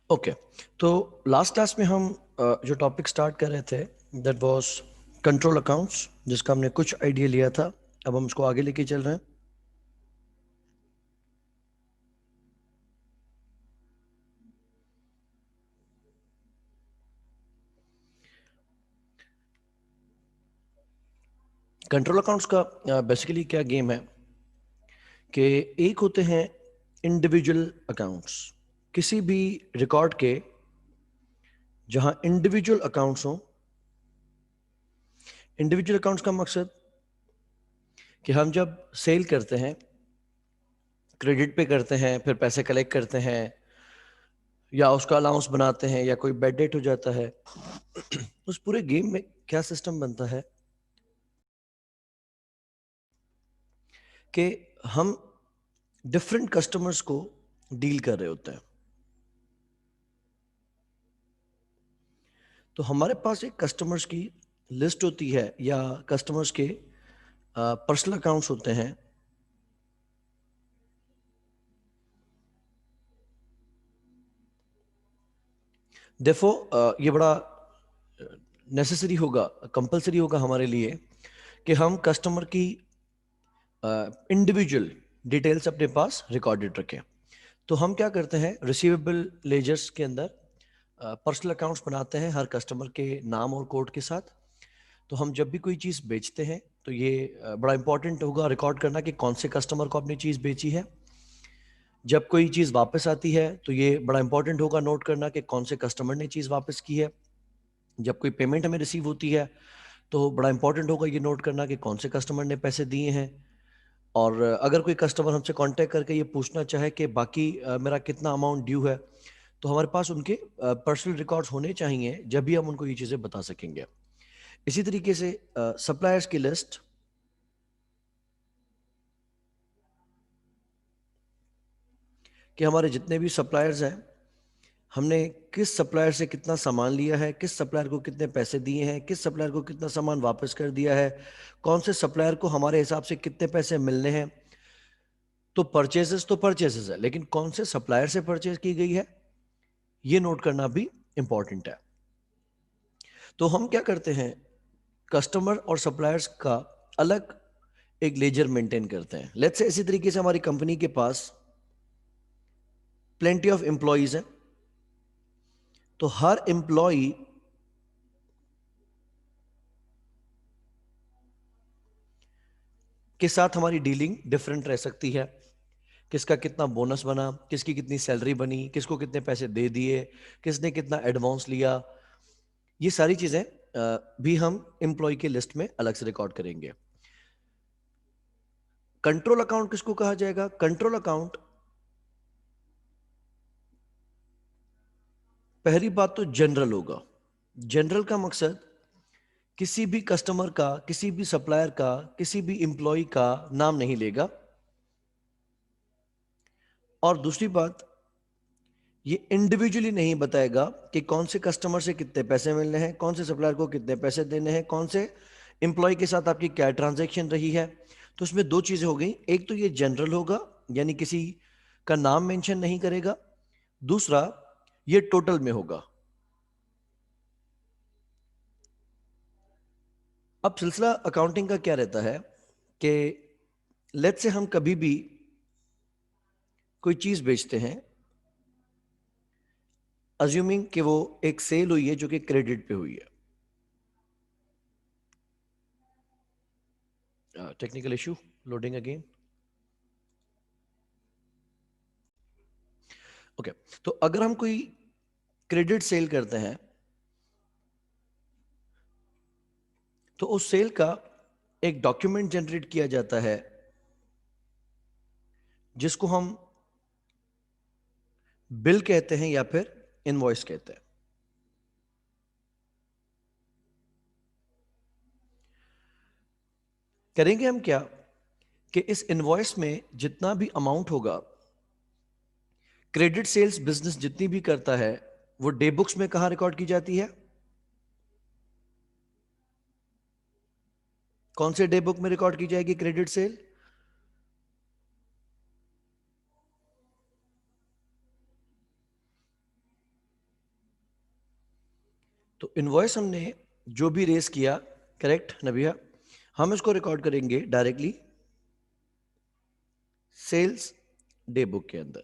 Okay, तो last class में हम जो टॉपिक स्टार्ट कर रहे थे दैट वाज कंट्रोल अकाउंट्स, जिसका हमने कुछ आइडिया लिया था। अब हम उसको आगे लेके चल रहे हैं। कंट्रोल अकाउंट्स का बेसिकली क्या गेम है कि एक होते हैं इंडिविजुअल अकाउंट्स, किसी भी रिकॉर्ड के जहां इंडिविजुअल अकाउंट्स हों। इंडिविजुअल अकाउंट्स का मकसद कि हम जब सेल करते हैं, क्रेडिट पे करते हैं, फिर पैसे कलेक्ट करते हैं या उसका अलाउंस बनाते हैं या कोई बेड डेट हो जाता है, उस पूरे गेम में क्या सिस्टम बनता है कि हम डिफरेंट कस्टमर्स को डील कर रहे होते हैं। तो हमारे पास एक कस्टमर्स की लिस्ट होती है या कस्टमर्स के पर्सनल अकाउंट्स होते हैं। देखो, ये बड़ा नेसेसरी होगा, कंपलसरी होगा हमारे लिए कि हम कस्टमर की इंडिविजुअल डिटेल्स अपने पास रिकॉर्डेड रखें। तो हम क्या करते हैं, रिसीवेबल लेजर्स के अंदर पर्सनल अकाउंट्स बनाते हैं हर कस्टमर के नाम और कोड के साथ। तो हम जब भी कोई चीज़ बेचते हैं तो ये बड़ा इंपॉर्टेंट होगा रिकॉर्ड करना कि कौन से कस्टमर को अपनी चीज़ बेची है। जब कोई चीज़ वापस आती है तो ये बड़ा इंपॉर्टेंट होगा नोट करना कि कौन से कस्टमर ने चीज़ वापस की है। जब कोई पेमेंट हमें रिसीव होती है तो बड़ा इंपॉर्टेंट होगा ये नोट करना कि कौन से कस्टमर ने पैसे दिए हैं। और अगर कोई कस्टमर हमसे कांटेक्ट करके ये पूछना चाहे कि बाकी मेरा कितना अमाउंट ड्यू है, तो हमारे पास उनके पर्सनल रिकॉर्ड्स होने चाहिए, जब भी हम उनको ये चीज़ें बता सकेंगे। इसी तरीके से सप्लायर्स की लिस्ट, कि हमारे जितने भी सप्लायर्स हैं, हमने किस सप्लायर से कितना सामान लिया है, किस सप्लायर को कितने पैसे दिए हैं, किस सप्लायर को कितना सामान वापस कर दिया है, कौन से सप्लायर को हमारे हिसाब से कितने पैसे मिलने हैं। तो परचेजेस है, लेकिन कौन से सप्लायर से परचेज की गई है ये नोट करना भी इंपॉर्टेंट है। तो हम क्या करते हैं, कस्टमर और सप्लायर्स का अलग एक लेजर मेंटेन करते हैं। लेट्स से इसी तरीके से हमारी कंपनी के पास प्लेंटी ऑफ एम्प्लॉयज हैं, तो हर एम्प्लॉय के साथ हमारी डीलिंग डिफरेंट रह सकती है। किसका कितना बोनस बना, किसकी कितनी सैलरी बनी, किसको कितने पैसे दे दिए, किसने कितना एडवांस लिया, ये सारी चीजें भी हम एम्प्लॉय की लिस्ट में अलग से रिकॉर्ड करेंगे। कंट्रोल अकाउंट किसको कहा जाएगा? कंट्रोल अकाउंट, पहली बात तो जनरल होगा। जनरल का मकसद किसी भी कस्टमर का, किसी भी सप्लायर का, किसी भी एम्प्लॉय का नाम नहीं लेगा। और दूसरी बात, ये इंडिविजुअली नहीं बताएगा कि कौन से कस्टमर से कितने पैसे मिलने हैं, कौन से सप्लायर को कितने पैसे देने हैं, कौन से एम्प्लॉय के साथ आपकी क्या ट्रांजैक्शन रही है। तो उसमें दो चीजें हो गई, एक तो ये जनरल होगा यानी किसी का नाम मेंशन नहीं करेगा, दूसरा ये टोटल में होगा। अब सिलसिला अकाउंटिंग का क्या रहता है कि लेट्स से हम कभी भी कोई चीज बेचते हैं, अज्यूमिंग कि वो एक सेल हुई है जो कि क्रेडिट पे हुई है। Technical issue, loading again. Okay, तो अगर हम कोई क्रेडिट सेल करते हैं तो उस सेल का एक डॉक्यूमेंट जनरेट किया जाता है जिसको हम बिल कहते हैं या फिर इनवॉइस कहते हैं। करेंगे हम क्या कि इस इनवॉइस में जितना भी अमाउंट होगा, क्रेडिट सेल्स बिजनेस जितनी भी करता है, वो डे बुक्स में कहां रिकॉर्ड की जाती है? कौन से डे बुक में रिकॉर्ड की जाएगी क्रेडिट सेल? तो इनवॉइस हमने जो भी रेस किया, करेक्ट नबिया, हम इसको रिकॉर्ड करेंगे डायरेक्टली सेल्स डे बुक के अंदर।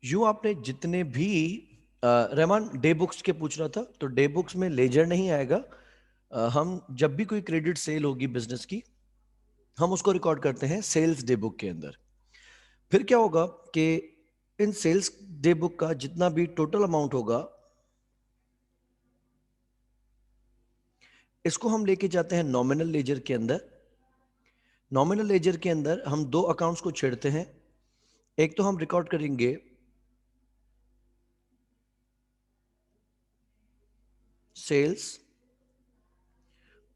यूं आपने जितने भी रहमान डे बुक्स के पूछ रहा था, तो डे बुक्स में लेजर नहीं आएगा। हम जब भी कोई क्रेडिट सेल होगी बिजनेस की, हम उसको रिकॉर्ड करते हैं सेल्स डे बुक के अंदर। फिर क्या होगा कि इन सेल्स डे बुक का जितना भी टोटल अमाउंट होगा, इसको हम लेके जाते हैं नॉमिनल लेजर के अंदर। नॉमिनल लेजर के अंदर हम दो अकाउंट्स को छेड़ते हैं। एक तो हम रिकॉर्ड करेंगे सेल्स,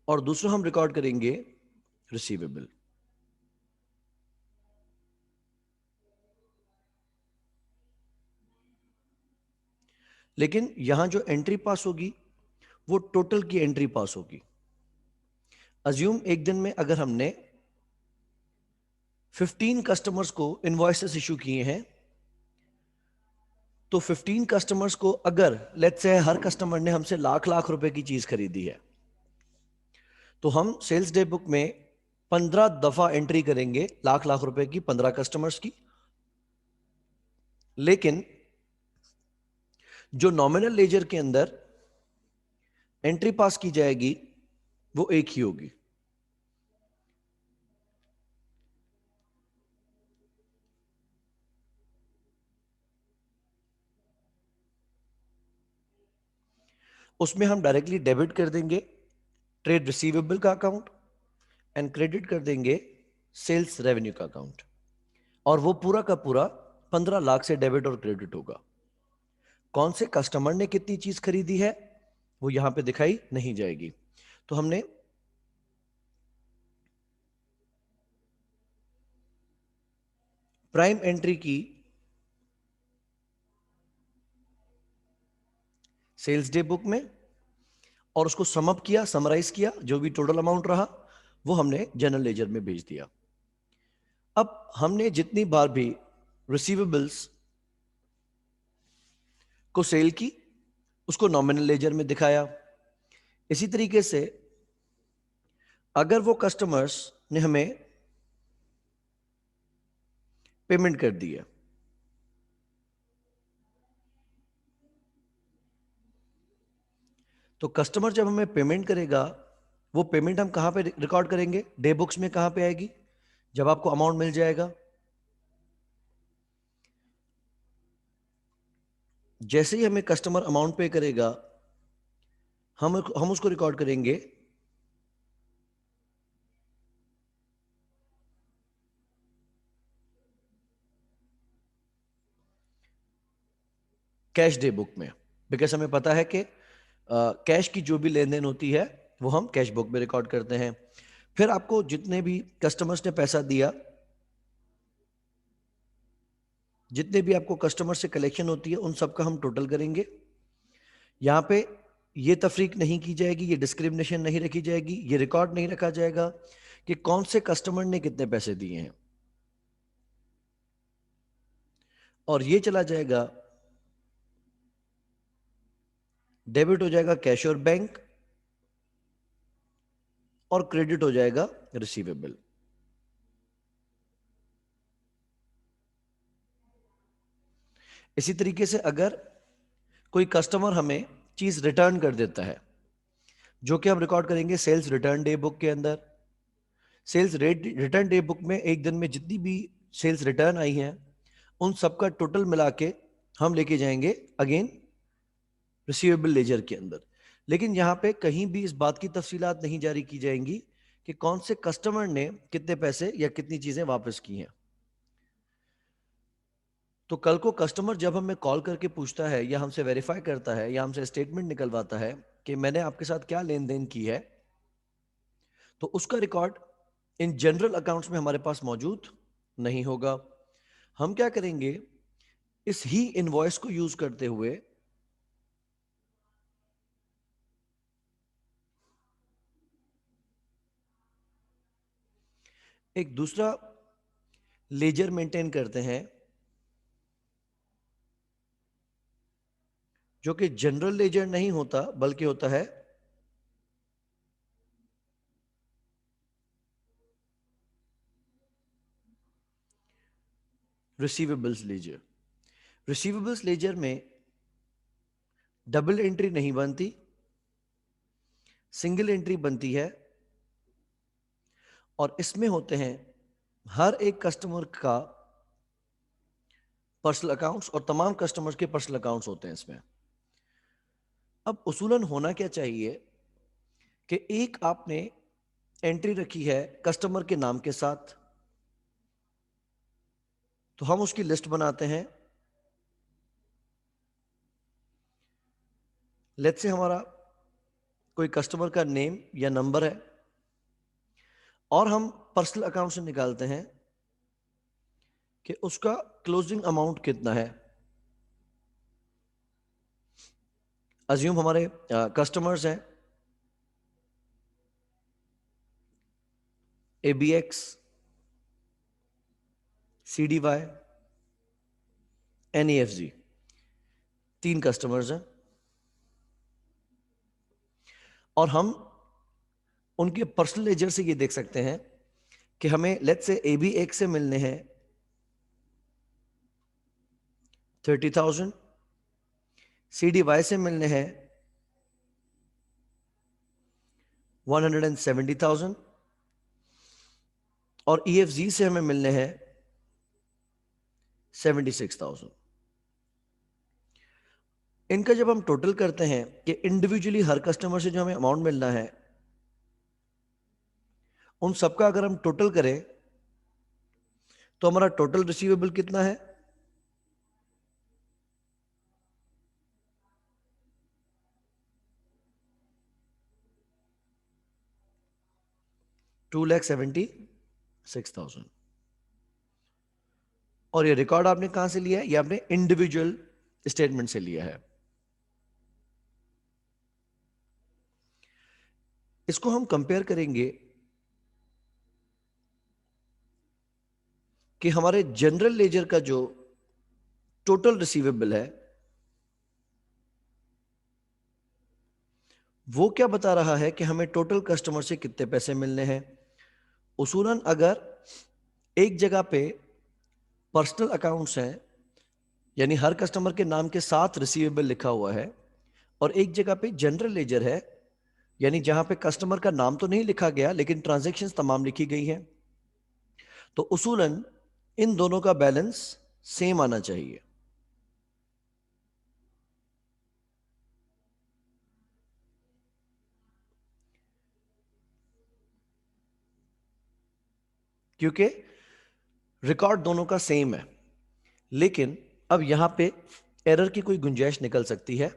और दूसरा हम रिकॉर्ड करेंगे रिसीवेबल। लेकिन यहां जो एंट्री पास होगी वो टोटल की एंट्री पास होगी। अज्यूम एक दिन में अगर हमने 15 कस्टमर्स को इनवॉइसेस इशू किए हैं, तो 15 कस्टमर्स को अगर लेट्स से हर कस्टमर ने हमसे लाख लाख रुपए की चीज खरीदी है, तो हम सेल्स डे बुक में 15 दफा एंट्री करेंगे लाख लाख रुपए की 15 कस्टमर्स की। लेकिन जो नॉमिनल लेजर के अंदर एंट्री पास की जाएगी वो एक ही होगी। उसमें हम डायरेक्टली डेबिट कर देंगे ट्रेड रिसीवेबल का अकाउंट एंड क्रेडिट कर देंगे सेल्स रेवेन्यू का अकाउंट, और वो पूरा का पूरा 15 लाख से डेबिट और क्रेडिट होगा। कौन से कस्टमर ने कितनी चीज खरीदी है वो यहां पे दिखाई नहीं जाएगी। तो हमने प्राइम एंट्री की सेल्स डे बुक में, और उसको समअप किया, समराइज किया, जो भी टोटल अमाउंट रहा वो हमने जनरल लेजर में भेज दिया। अब हमने जितनी बार भी रिसीवेबल्स को सेल की, उसको नॉमिनल लेजर में दिखाया। इसी तरीके से अगर वो कस्टमर्स ने हमें पेमेंट कर दी है, तो कस्टमर जब हमें पेमेंट करेगा, वो पेमेंट हम कहां पे रिकॉर्ड करेंगे, डे बुक्स में कहां पे आएगी, जब आपको अमाउंट मिल जाएगा। जैसे ही हमें कस्टमर अमाउंट पे करेगा, हम उसको रिकॉर्ड करेंगे कैश डे बुक में, बिकॉज हमें पता है कि कैश की जो भी लेन देन होती है वो हम कैश बुक में रिकॉर्ड करते हैं। फिर आपको जितने भी कस्टमर्स ने पैसा दिया, जितने भी आपको कस्टमर से कलेक्शन होती है, उन सब का हम टोटल करेंगे। यहाँ पे ये तफरीक नहीं की जाएगी, ये डिस्क्रिमिनेशन नहीं रखी जाएगी, ये रिकॉर्ड नहीं रखा जाएगा कि कौन से कस्टमर ने कितने पैसे दिए हैं, और ये चला जाएगा, डेबिट हो जाएगा कैश और बैंक, और क्रेडिट हो जाएगा रिसीवेबल। इसी तरीके से अगर कोई कस्टमर हमें चीज रिटर्न कर देता है, जो कि हम रिकॉर्ड करेंगे सेल्स रिटर्न डे बुक के अंदर। Sales rate return day book में एक दिन में जितनी भी सेल्स रिटर्न आई हैं, उन सबका टोटल मिला के हम लेके जाएंगे अगेन रिसीवेबल लेजर के अंदर। लेकिन यहाँ पे कहीं भी इस बात की तफसीलात नहीं जारी की जाएंगी कि कौन से कस्टमर ने कितने पैसे या कितनी चीजें वापस की हैं। तो कल को कस्टमर जब हमें कॉल करके पूछता है या हमसे वेरीफाई करता है या हमसे स्टेटमेंट निकलवाता है कि मैंने आपके साथ क्या लेन देन की है, तो उसका रिकॉर्ड इन जनरल अकाउंट्स में हमारे पास मौजूद नहीं होगा। हम क्या करेंगे, इस ही इनवॉइस को यूज करते हुए एक दूसरा लेजर मेंटेन करते हैं जो कि जनरल लेजर नहीं होता बल्कि होता है रिसीवेबल्स लेजर। रिसीवेबल्स लेजर में डबल एंट्री नहीं बनती, सिंगल एंट्री बनती है, और इसमें होते हैं हर एक कस्टमर का पर्सनल अकाउंट्स और तमाम कस्टमर्स के पर्सनल अकाउंट्स होते हैं इसमें। अब उसूलन होना क्या चाहिए कि एक आपने एंट्री रखी है कस्टमर के नाम के साथ, तो हम उसकी लिस्ट बनाते हैं। लेट्स से हमारा कोई कस्टमर का नेम या नंबर है और हम पर्सनल अकाउंट से निकालते हैं कि उसका क्लोजिंग अमाउंट कितना है। अज्यूम हमारे कस्टमर्स हैं ABX, CDY, NEFG, 3 कस्टमर्स हैं, और हम उनके पर्सनल लेजर से ये देख सकते हैं कि हमें लेट्स से ABX से मिलने हैं 30,000, CDY से मिलने हैं 170,000 और EFG से हमें मिलने हैं 76,000। इनका जब हम टोटल करते हैं कि इंडिविजुअली हर कस्टमर से जो हमें अमाउंट मिलना है, उन सबका अगर हम टोटल करें तो हमारा टोटल रिसीवेबल कितना है? $2,76,000। और ये रिकॉर्ड आपने कहां से लिया है? ये आपने इंडिविजुअल स्टेटमेंट से लिया है। इसको हम कंपेयर करेंगे कि हमारे जनरल लेजर का जो टोटल रिसीवेबल है वो क्या बता रहा है कि हमें टोटल कस्टमर से कितने पैसे मिलने हैं। उसूलन अगर एक जगह पे पर्सनल अकाउंट्स हैं, यानी हर कस्टमर के नाम के साथ रिसीवेबल लिखा हुआ है, और एक जगह पे जनरल लेजर है, यानी जहां पे कस्टमर का नाम तो नहीं लिखा गया लेकिन ट्रांजैक्शंस तमाम लिखी गई हैं, तो उसूलन इन दोनों का बैलेंस सेम आना चाहिए। क्योंकि रिकॉर्ड दोनों का सेम है, लेकिन अब यहां पे एरर की कोई गुंजाइश निकल सकती है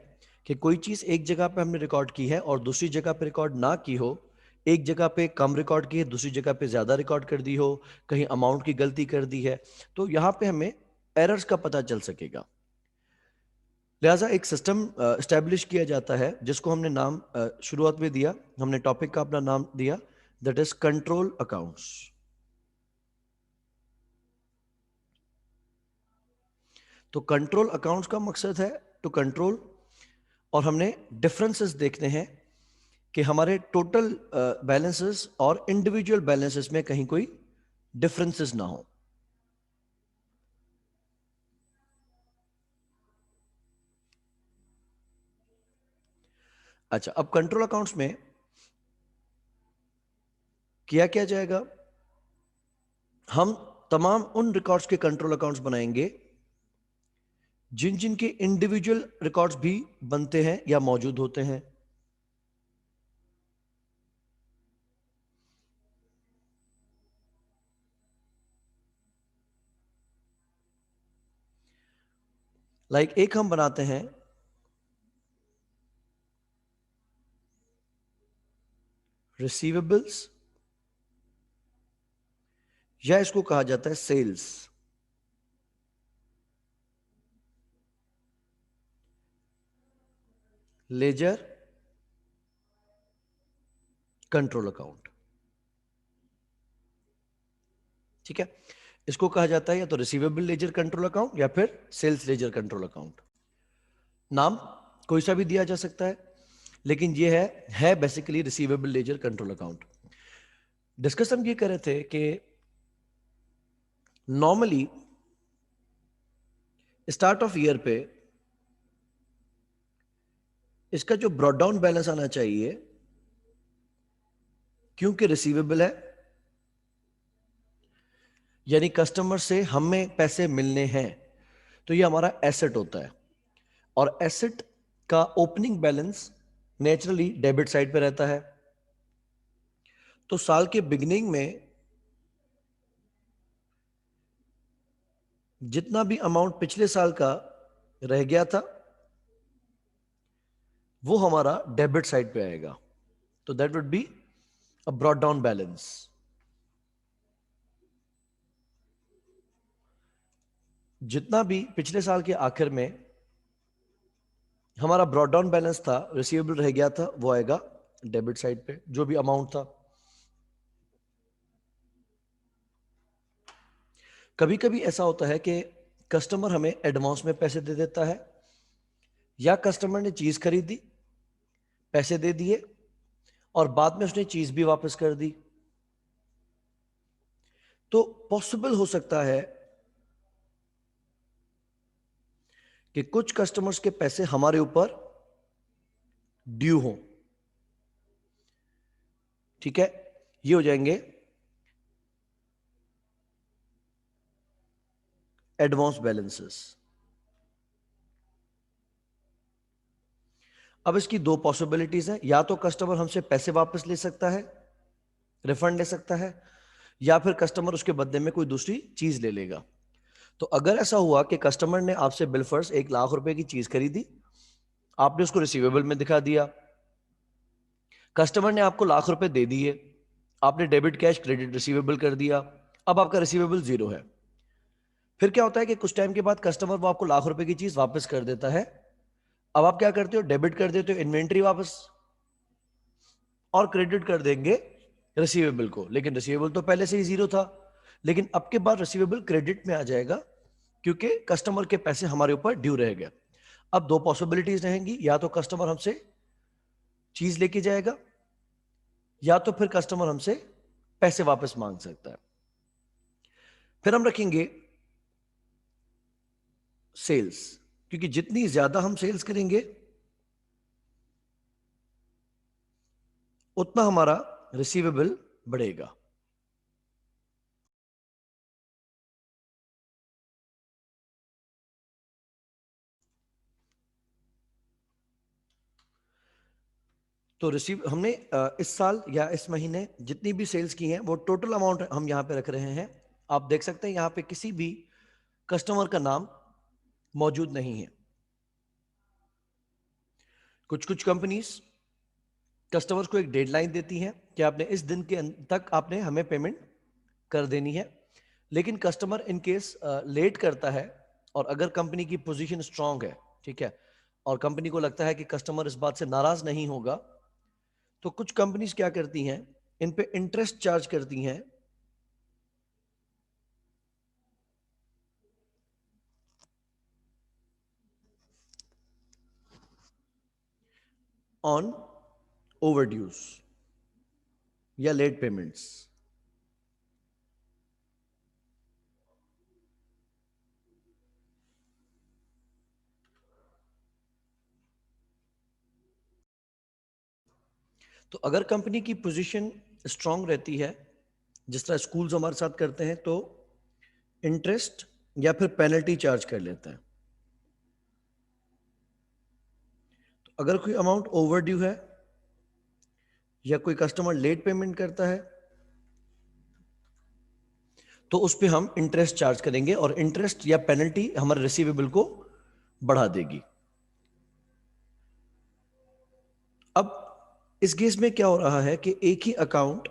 कि कोई चीज एक जगह पे हमने रिकॉर्ड की है और दूसरी जगह पे रिकॉर्ड ना की हो, एक जगह पे कम रिकॉर्ड की है, दूसरी जगह पे ज्यादा रिकॉर्ड कर दी हो, कहीं अमाउंट की गलती कर दी है, तो यहां पे हमें एरर्स का पता चल सकेगा। लिहाजा एक सिस्टम स्टैब्लिश किया जाता है जिसको हमने नाम शुरुआत में दिया, हमने टॉपिक का अपना नाम दिया, दैट इज कंट्रोल अकाउंट्स। तो कंट्रोल अकाउंट्स का मकसद है टू कंट्रोल, और हमने डिफरेंसेस देखते हैं कि हमारे टोटल बैलेंसेस और इंडिविजुअल बैलेंसेस में कहीं कोई डिफरेंसेस ना हो। अच्छा, अब कंट्रोल अकाउंट्स में क्या जाएगा? हम तमाम उन रिकॉर्ड्स के कंट्रोल अकाउंट्स बनाएंगे जिन जिन के इंडिविजुअल रिकॉर्ड्स भी बनते हैं या मौजूद होते हैं। एक हम बनाते हैं रिसीवेबल्स, या इसको कहा जाता है सेल्स लेजर कंट्रोल अकाउंट। ठीक है, इसको कहा जाता है या तो रिसीवेबल लेजर कंट्रोल अकाउंट या फिर सेल्स लेजर कंट्रोल अकाउंट। नाम कोई सा भी दिया जा सकता है, लेकिन ये है basically receivable laser control account. Discuss हम ये कर रहे थे कि नॉर्मली स्टार्ट ऑफ ईयर पे इसका जो ब्रॉड डाउन बैलेंस आना चाहिए, क्योंकि रिसीवेबल है यानी कस्टमर से हमें पैसे मिलने हैं, तो ये हमारा एसेट होता है। और एसेट का opening balance naturally debit side पे रहता है। तो साल के बिगिनिंग में जितना भी अमाउंट पिछले साल का रह गया था वो हमारा डेबिट साइड पे आएगा। तो that would be a brought down balance. जितना भी पिछले साल के आखिर में हमारा ब्रॉड डाउन बैलेंस था, रिसीवेबल रह गया था, वो आएगा डेबिट साइड पे, जो भी अमाउंट था। कभी कभी ऐसा होता है कि कस्टमर हमें एडवांस में पैसे दे देता है, या कस्टमर ने चीज खरीदी, पैसे दे दिए और बाद में उसने चीज भी वापस कर दी। तो पॉसिबल हो सकता है कि कुछ कस्टमर्स के पैसे हमारे ऊपर ड्यू हो। ठीक है, ये हो जाएंगे एडवांस बैलेंसेस। अब इसकी दो पॉसिबिलिटीज हैं, या तो कस्टमर हमसे पैसे वापस ले सकता है, रिफंड ले सकता है, या फिर कस्टमर उसके बदले में कोई दूसरी चीज ले लेगा। तो अगर ऐसा हुआ कि कस्टमर ने आपसे बिल फर्स्ट 1 लाख रुपए की चीज खरीदी, आपने उसको रिसीवेबल में दिखा दिया, कस्टमर ने आपको लाख रुपए दे दिए, आपने डेबिट कैश क्रेडिट रिसीवेबल कर दिया, अब आपका रिसीवेबल 0 है। फिर क्या होता है कि कुछ टाइम के बाद कस्टमर वो आपको लाख रुपए की चीज वापस कर देता है। अब आप क्या करते हो, डेबिट कर देते हो इन्वेंट्री वापस और क्रेडिट कर देंगे रिसीवेबल को। लेकिन रिसीवेबल तो पहले से ही 0 था, लेकिन अब के बाद रिसीवेबल क्रेडिट में आ जाएगा क्योंकि कस्टमर के पैसे हमारे ऊपर ड्यू रह गए। अब दो पॉसिबिलिटीज रहेंगी, या तो कस्टमर हमसे चीज लेके जाएगा, या तो फिर कस्टमर हमसे पैसे वापस मांग सकता है। फिर हम रखेंगे सेल्स, क्योंकि जितनी ज्यादा हम सेल्स करेंगे उतना हमारा रिसीवेबल बढ़ेगा। तो रिसीव हमने इस साल या इस महीने जितनी भी सेल्स की हैं वो टोटल अमाउंट हम यहां पे रख रहे हैं। आप देख सकते हैं यहां पे किसी भी कस्टमर का नाम मौजूद नहीं है। कुछ कुछ कंपनीज कस्टमर्स को एक डेडलाइन देती हैं कि आपने इस दिन के तक आपने हमें पेमेंट कर देनी है। लेकिन कस्टमर इन केस लेट करता है, और अगर कंपनी की पोजीशन स्ट्रांग है, ठीक है, और कंपनी को लगता है कि कस्टमर इस बात से नाराज नहीं होगा, तो कुछ कंपनीज क्या करती हैं, इन पे इंटरेस्ट चार्ज करती हैं ऑन ओवरड्यूज या लेट पेमेंट्स। तो अगर कंपनी की पोजीशन स्ट्रांग रहती है, जिस तरह स्कूल्स हमारे साथ करते हैं, तो इंटरेस्ट या फिर पेनल्टी चार्ज कर लेते हैं। तो अगर कोई अमाउंट ओवर ड्यू है या कोई कस्टमर लेट पेमेंट करता है, तो उस पर हम इंटरेस्ट चार्ज करेंगे, और इंटरेस्ट या पेनल्टी हमारे रिसीवेबल को बढ़ा देगी। अब इस केस में क्या हो रहा है कि एक ही अकाउंट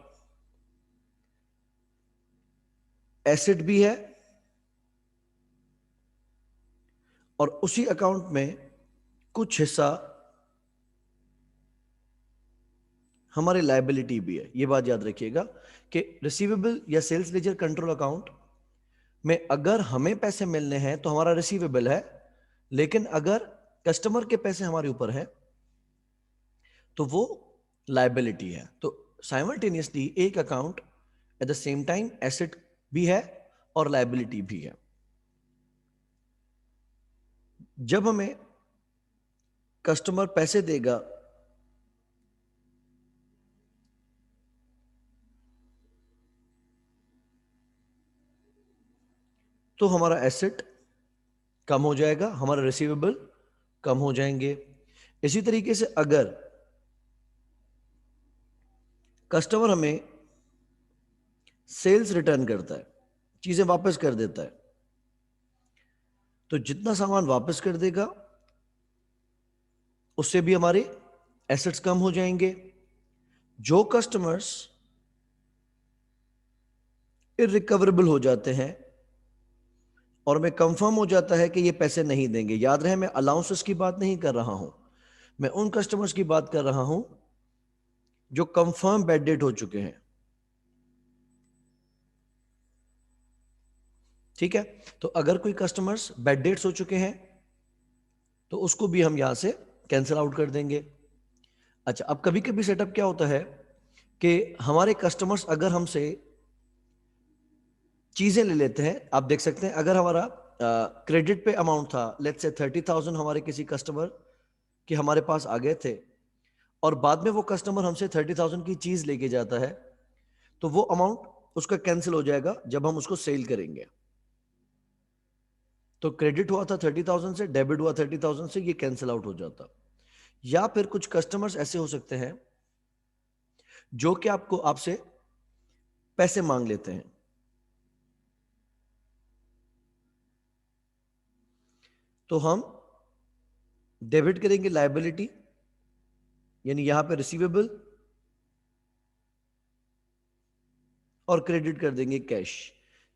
एसेट भी है और उसी अकाउंट में कुछ हिस्सा हमारे लायबिलिटी भी है। ये बात याद रखिएगा कि रिसीवेबल या सेल्स लेजर कंट्रोल अकाउंट में अगर हमें पैसे मिलने हैं तो हमारा रिसीवेबल है, लेकिन अगर कस्टमर के पैसे हमारे ऊपर है तो वो लायबिलिटी है। तो साइमल्टेनियसली एक account at the same time asset भी है और लायबिलिटी भी है। जब हमें कस्टमर पैसे देगा तो हमारा एसेट कम हो जाएगा, हमारा रिसीवेबल कम हो जाएंगे। इसी तरीके से अगर कस्टमर हमें सेल्स रिटर्न करता है, चीजें वापस कर देता है, तो जितना सामान वापस कर देगा उससे भी हमारे एसेट्स कम हो जाएंगे। जो कस्टमर्स इररिकवरेबल हो जाते हैं और हमें कंफर्म हो जाता है कि ये पैसे नहीं देंगे, याद रहे मैं अलाउंसेस की बात नहीं कर रहा हूं, मैं उन कस्टमर्स की बात कर रहा हूं जो कंफर्म बैड डेट हो चुके हैं। ठीक है, तो अगर कोई कस्टमर्स बैड डेट्स हो चुके हैं तो उसको भी हम यहां से कैंसिल आउट कर देंगे। अच्छा, अब कभी कभी सेटअप क्या होता है कि हमारे कस्टमर्स अगर हमसे चीजें ले लेते हैं, आप देख सकते हैं अगर हमारा क्रेडिट पे अमाउंट था, लेट्स से 30,000 हमारे किसी कस्टमर के हमारे पास आ गए थे और बाद में वो कस्टमर हमसे 30,000 की चीज लेके जाता है, तो वो अमाउंट उसका कैंसिल हो जाएगा जब हम उसको सेल करेंगे। तो क्रेडिट हुआ था 30,000 से, डेबिट हुआ 30,000 से, ये कैंसिल आउट हो जाता। या फिर कुछ कस्टमर्स ऐसे हो सकते हैं जो कि आपको आपसे पैसे मांग लेते हैं, तो हम डेबिट करेंगे लायबिलिटी, यानी यहां पे रिसीवेबल, और क्रेडिट कर देंगे कैश।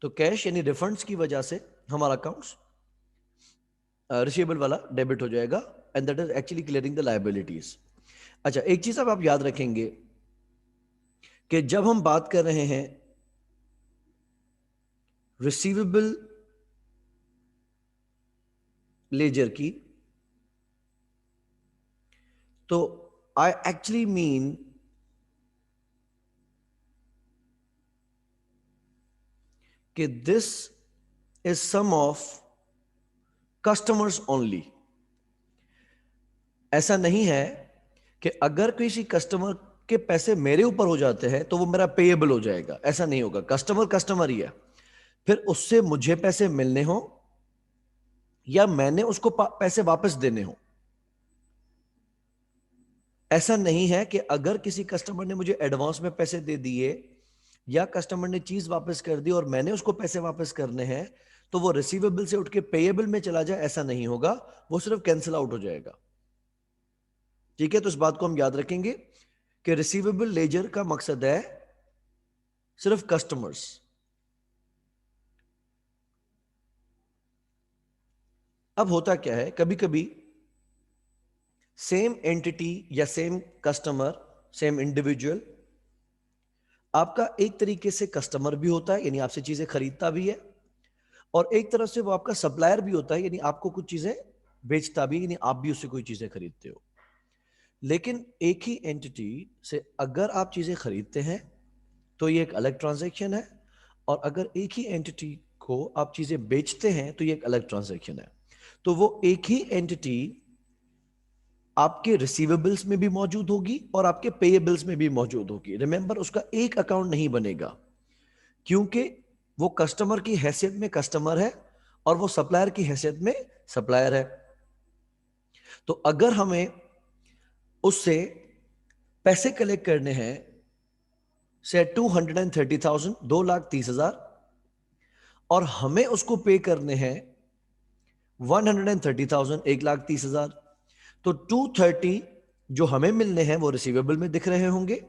तो कैश यानी रिफंड्स की वजह से हमारा अकाउंट्स रिसीवेबल वाला डेबिट हो जाएगा and that is actually clearing the liabilities. अच्छा, एक चीज अब आप याद रखेंगे कि जब हम बात कर रहे हैं रिसीवेबल लेजर की, तो आई एक्चुअली मीन कि this is some of customers only. ऐसा नहीं है कि अगर किसी कस्टमर के पैसे मेरे ऊपर हो जाते हैं तो वो मेरा पेएबल हो जाएगा, ऐसा नहीं होगा। कस्टमर कस्टमर ही है, फिर उससे मुझे पैसे मिलने हो या मैंने उसको पैसे वापस देने हो। ऐसा नहीं है कि अगर किसी कस्टमर ने मुझे एडवांस में पैसे दे दिए या कस्टमर ने चीज वापस कर दी और मैंने उसको पैसे वापस करने हैं तो वो रिसीवेबल से उठ के पेएबल में चला जाए, ऐसा नहीं होगा, वो सिर्फ कैंसिल आउट हो जाएगा। ठीक है, तो इस बात को हम याद रखेंगे कि रिसीवेबल लेजर का मकसद है सिर्फ कस्टमर्स। अब होता क्या है, कभी कभी सेम एंटिटी या सेम कस्टमर, सेम इंडिविजुअल आपका एक तरीके से कस्टमर भी होता है, यानी आपसे चीजें खरीदता भी है, और एक तरफ से वो आपका सप्लायर भी होता है, यानी आपको कुछ चीजें बेचता भी, यानी आप भी उससे कोई चीजें खरीदते हो। लेकिन एक ही एंटिटी से अगर आप चीजें खरीदते हैं तो ये एक अलग ट्रांजैक्शन है, और अगर एक ही एंटिटी को आप चीजें बेचते हैं तो ये एक अलग ट्रांजैक्शन है। तो वो एक ही एंटिटी आपके रिसीवेबल्स में भी मौजूद होगी और आपके पेएबल्स में भी मौजूद होगी। रिमेंबर, उसका एक अकाउंट नहीं बनेगा, क्योंकि वो कस्टमर की हैसियत में कस्टमर है और वो सप्लायर की हैसियत में सप्लायर है। तो अगर हमें उससे पैसे कलेक्ट करने हैं से 230,000, 2,30,000, और हमें उसको पे करने हैं 130,000, 1,30,000, तो 230 जो हमें मिलने हैं वो रिसीवेबल में दिख रहे होंगे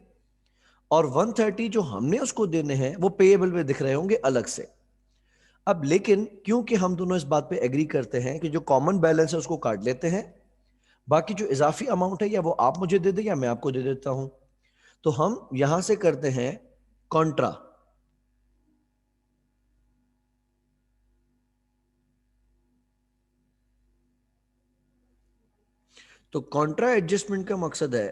और 130 जो हमने उसको देने हैं वो पेएबल में दिख रहे होंगे अलग से। अब लेकिन क्योंकि हम दोनों इस बात पे एग्री करते हैं कि जो कॉमन बैलेंस है उसको काट लेते हैं, बाकी जो इजाफी अमाउंट है या वो आप मुझे दे दे या मैं आपको दे देता हूं, तो हम यहां से करते हैं कॉन्ट्रा। तो कॉन्ट्रा एडजस्टमेंट का मकसद है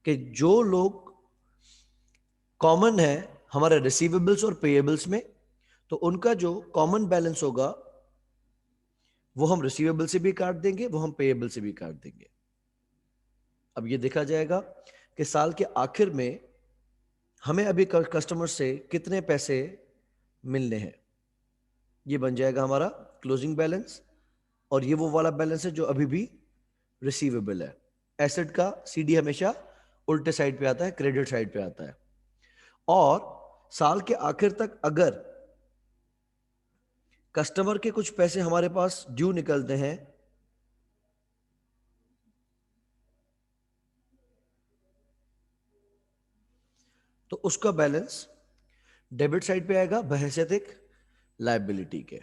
कि जो लोग कॉमन है हमारे रिसीवेबल्स और पेएबल्स में, तो उनका जो कॉमन बैलेंस होगा वो हम रिसीवेबल से भी काट देंगे, वो हम पेएबल से भी काट देंगे। अब ये देखा जाएगा कि साल के आखिर में हमें अभी कस्टमर से कितने पैसे मिलने हैं। ये बन जाएगा हमारा क्लोजिंग बैलेंस, और ये वो वाला बैलेंस है जो अभी भी रिसीवेबल है। एसेट का सीडी हमेशा उल्टे साइड पे आता है, क्रेडिट साइड पे आता है। और साल के आखिर तक अगर कस्टमर के कुछ पैसे हमारे पास ड्यू निकलते हैं, तो उसका बैलेंस डेबिट साइड पे आएगा बहैसियत एक लायबिलिटी के।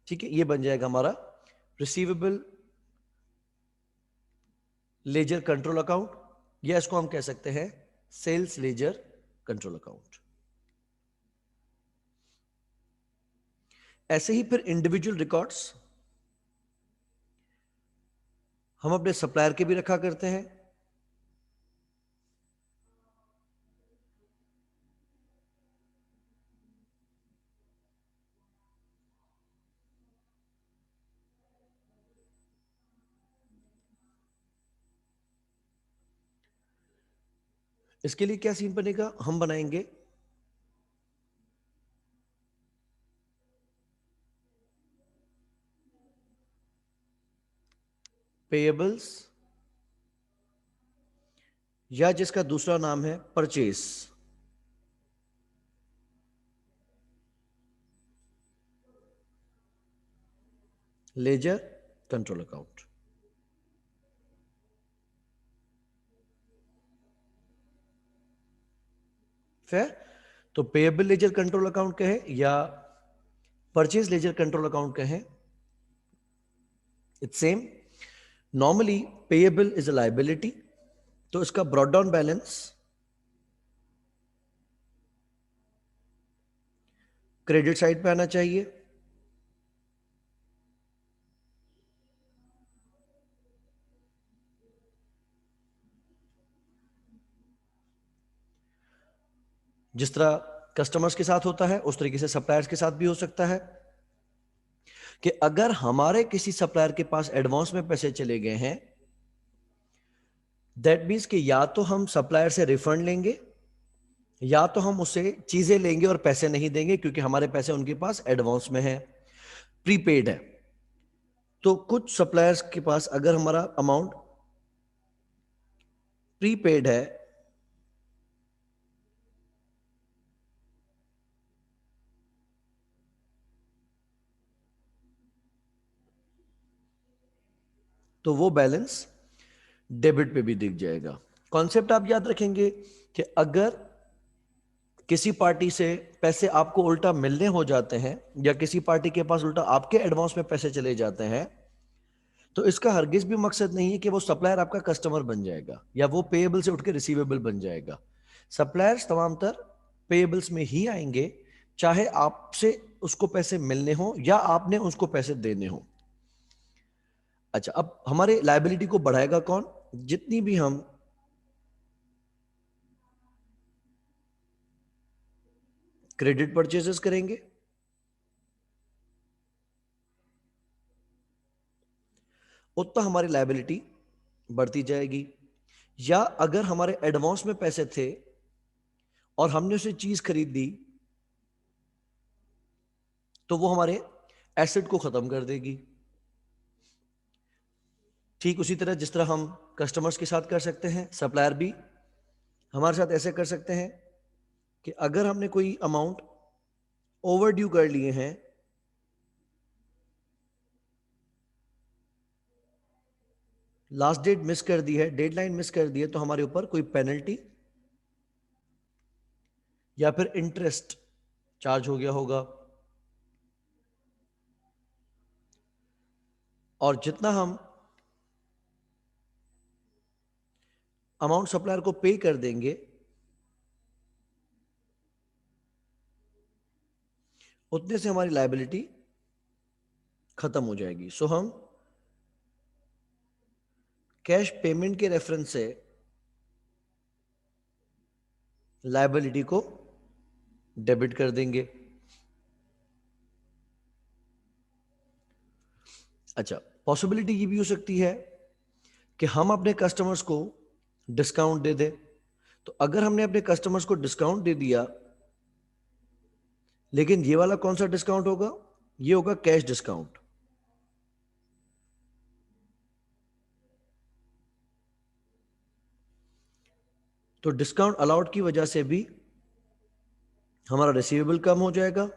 ठीक है, ये बन जाएगा हमारा रिसीवेबल लेजर कंट्रोल अकाउंट, या इसको हम कह सकते हैं सेल्स लेजर कंट्रोल अकाउंट। ऐसे ही फिर इंडिविजुअल रिकॉर्ड्स हम अपने सप्लायर के भी रखा करते हैं। इसके लिए क्या सीन बनेगा, हम बनाएंगे पेएबल्स, या जिसका दूसरा नाम है परचेस लेजर कंट्रोल अकाउंट। फिर तो पेएबल लेजर कंट्रोल अकाउंट कहे या परचेज लेजर कंट्रोल अकाउंट कहें, it's same. Normally payable is a liability, तो इसका brought down balance credit side पे आना चाहिए। जिस तरह कस्टमर्स के साथ होता है उस तरीके से सप्लायर्स के साथ भी हो सकता है कि अगर हमारे किसी सप्लायर के पास एडवांस में पैसे चले गए हैं, दैट मीन्स कि या तो हम सप्लायर से रिफंड लेंगे या तो हम उससे चीजें लेंगे और पैसे नहीं देंगे, क्योंकि हमारे पैसे उनके पास एडवांस में है, प्रीपेड है। तो कुछ सप्लायर्स के पास अगर हमारा अमाउंट प्रीपेड है, तो वो बैलेंस डेबिट पे भी दिख जाएगा। कॉन्सेप्ट आप याद रखेंगे कि अगर किसी पार्टी से पैसे आपको उल्टा मिलने हो जाते हैं, या किसी पार्टी के पास उल्टा आपके एडवांस में पैसे चले जाते हैं, तो इसका हरगिज भी मकसद नहीं है कि वो सप्लायर आपका कस्टमर बन जाएगा या वो पेएबल से उठ के रिसीवेबल बन जाएगा। सप्लायर्स तमामतर पेएबल्स में ही आएंगे, चाहे आपसे उसको पैसे मिलने हो या आपने उसको पैसे देने हो। अच्छा, अब हमारे लायबिलिटी को बढ़ाएगा कौन? जितनी भी हम क्रेडिट परचेजेस करेंगे, उतना हमारी लायबिलिटी बढ़ती जाएगी। या अगर हमारे एडवांस में पैसे थे और हमने उसे चीज खरीद ली, तो वो हमारे एसेट को खत्म कर देगी। ठीक उसी तरह जिस तरह हम कस्टमर्स के साथ कर सकते हैं, सप्लायर भी हमारे साथ ऐसे कर सकते हैं कि अगर हमने कोई अमाउंट ओवर ड्यू कर लिए हैं, लास्ट डेट मिस कर दी है, डेडलाइन मिस कर दी है, तो हमारे ऊपर कोई पेनल्टी या फिर इंटरेस्ट चार्ज हो गया होगा। और जितना हम अमाउंट सप्लायर को पे कर देंगे, उतने से हमारी लायबिलिटी खत्म हो जाएगी। सो हम कैश पेमेंट के रेफरेंस से लायबिलिटी को डेबिट कर देंगे। अच्छा, पॉसिबिलिटी ये भी हो सकती है कि हम अपने कस्टमर्स को डिस्काउंट दे दें। तो अगर हमने अपने कस्टमर्स को डिस्काउंट दे दिया, लेकिन ये वाला कौन सा डिस्काउंट होगा? ये होगा कैश डिस्काउंट। तो डिस्काउंट अलाउड की वजह से भी हमारा रिसीवेबल कम हो जाएगा,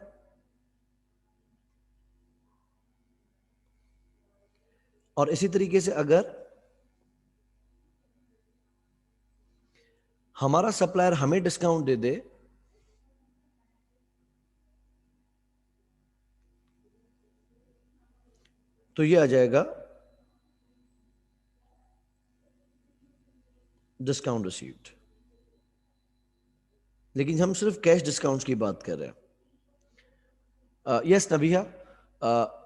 और इसी तरीके से अगर हमारा सप्लायर हमें डिस्काउंट दे दे, तो ये आ जाएगा डिस्काउंट रिसीव्ड। लेकिन हम सिर्फ कैश डिस्काउंट्स की बात कर रहे हैं। यस नबिया,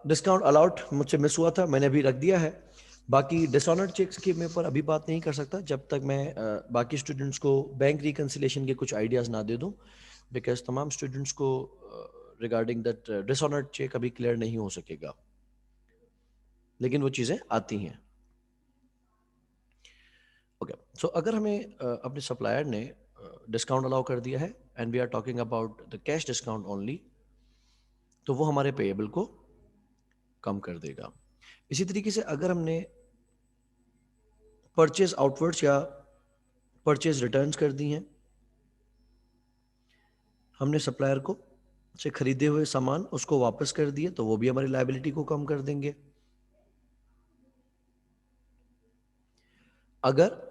डिस्काउंट अलाउड मुझसे मिस हुआ था, मैंने अभी रख दिया है। बाकी डिसऑनर्ड चेक्स की मैं पर अभी बात नहीं कर सकता जब तक मैं बाकी स्टूडेंट्स को बैंक रिकन्सिलेशन के कुछ आइडियाज ना दे दूं, बिकॉज तमाम स्टूडेंट्स को रिगार्डिंग दैट डिसऑनर्ड चेक अभी क्लियर नहीं हो सकेगा, लेकिन वो चीज़ें आती हैं। ओके, सो अगर हमें अपने सप्लायर ने डिस्काउंट अलाउ कर दिया है and we are talking about the cash discount only, तो वो हमारे पेएबल को कम कर देगा। इसी तरीके से अगर हमने परचेज आउटवर्ड्स या परचेज रिटर्न्स कर दी हैं, हमने सप्लायर को से खरीदे हुए सामान उसको वापस कर दिए, तो वो भी हमारी लायबिलिटी को कम कर देंगे। अगर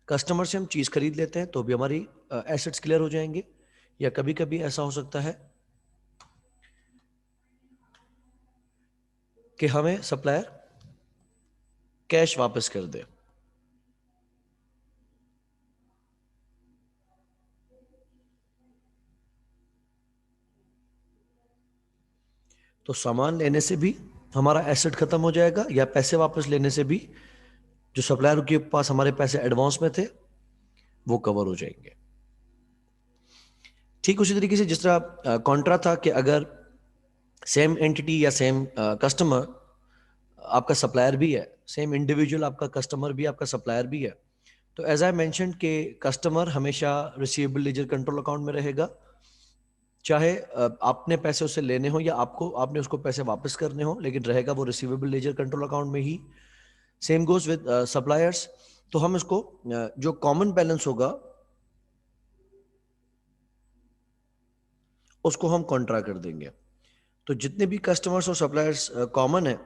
कस्टमर से हम चीज़ खरीद लेते हैं तो भी हमारी एसेट्स क्लियर हो जाएंगे, या कभी कभी ऐसा हो सकता है कि हमें सप्लायर कैश वापस कर दे। तो सामान लेने से भी हमारा एसेट खत्म हो जाएगा, या पैसे वापस लेने से भी जो सप्लायर के पास हमारे पैसे एडवांस में थे वो कवर हो जाएंगे। ठीक उसी तरीके से जिस तरह कॉन्ट्रा था कि अगर सेम एंटिटी या सेम कस्टमर आपका सप्लायर भी है, सेम इंडिविजुअल आपका कस्टमर भी आपका सप्लायर भी है, तो एज आई मेंशन के कस्टमर हमेशा रिसीवेबल लेजर कंट्रोल अकाउंट में रहेगा, चाहे आपने पैसे उससे लेने हो या आपने उसको पैसे वापस करने हो, लेकिन रहेगा वो रिसीवेबल लेजर कंट्रोल अकाउंट में ही। Same goes with suppliers. तो हम इसको जो कॉमन बैलेंस होगा उसको हम कॉन्ट्रा कर देंगे। तो जितने भी कस्टमर्स और सप्लायर्स कॉमन है,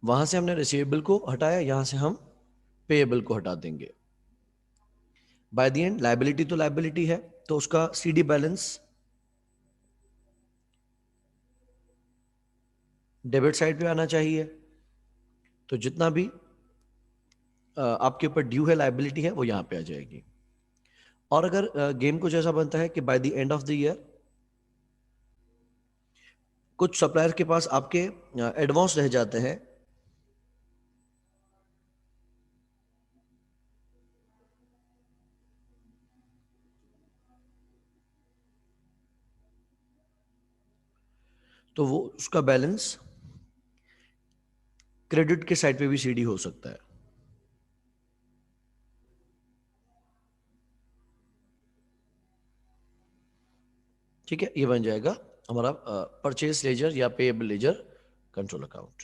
वहां से हमने रिसीवेबल को हटाया, यहां से हम पेएबल को हटा देंगे। बाय द एंड लायबिलिटी तो लायबिलिटी है, तो उसका सीडी बैलेंस डेबिट साइड पे आना चाहिए। तो जितना भी आपके ऊपर ड्यू है, लायबिलिटी है, वो यहां पे आ जाएगी। और अगर गेम कुछ ऐसा बनता है कि by the end of the year कुछ सप्लायर के पास आपके एडवांस रह जाते हैं, तो वो उसका बैलेंस क्रेडिट के साइड पे भी सीडी हो सकता है। ठीक है, ये बन जाएगा हमारा परचेज लेजर या पेएबल लेजर कंट्रोल अकाउंट।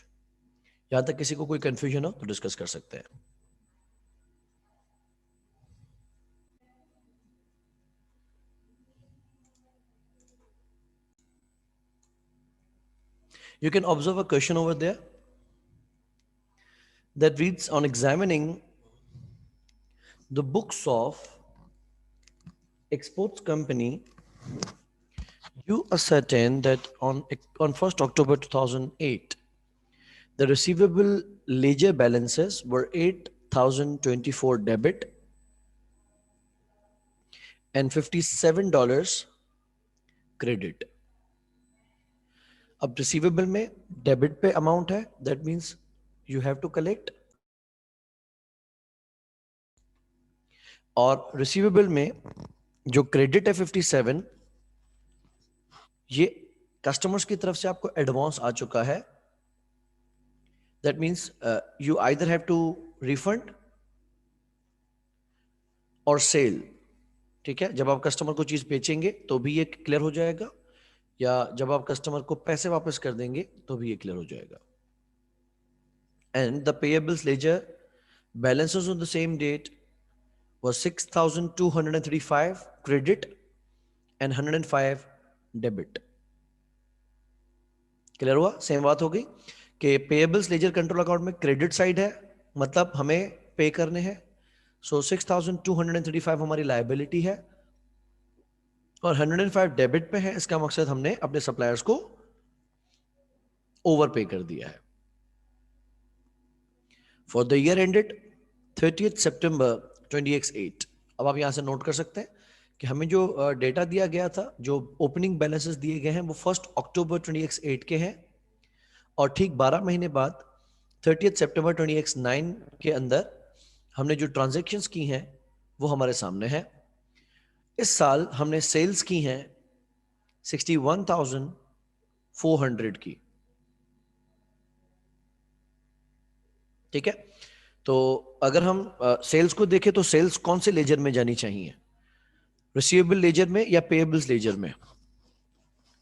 यहां तक किसी को कोई कंफ्यूजन हो तो डिस्कस कर सकते हैं। You can observe a question over there that reads, on examining the books of exports company, you ascertain that on 1st October 2008, the receivable ledger balances were 8,024 debit and $57 credit. अब receivable में debit पे amount है, that means you have to collect, और receivable में जो credit है 57, ये customers की तरफ से आपको एडवांस आ चुका है। That means you either have to refund और सेल। ठीक है, जब आप कस्टमर को चीज बेचेंगे तो भी ये क्लियर हो जाएगा, या जब आप कस्टमर को पैसे वापस कर देंगे तो भी ये क्लियर हो जाएगा। And the payables ledger balances on the same date was 6,235 credit and 105 debit. Clear हुआ? सेम बात हो गई कि पेएबल्स लेजर कंट्रोल अकाउंट में क्रेडिट साइड है, मतलब हमें पे करने हैं। सो 6,235 हमारी लायबिलिटी है और 105 डेबिट पे है। इसका मकसद हमने अपने सप्लायर्स को ओवर पे कर दिया है। For the year ended 30th September 2018। अब आप यहां से नोट कर सकते हैं कि हमें जो डेटा दिया गया था, जो ओपनिंग बैलेंसेस दिए गए हैं, वो 1 अक्टूबर 2018 के हैं, और ठीक 12 महीने बाद 30th September 2019 के अंदर हमने जो ट्रांजेक्शन्स की हैं वो हमारे सामने है। इस साल हमने सेल्स की हैं 61,400 की। ठीक है, तो अगर हम सेल्स को देखें तो सेल्स कौन से लेजर में जानी चाहिए, रिसीवेबल लेजर में या पेएबल्स लेजर में?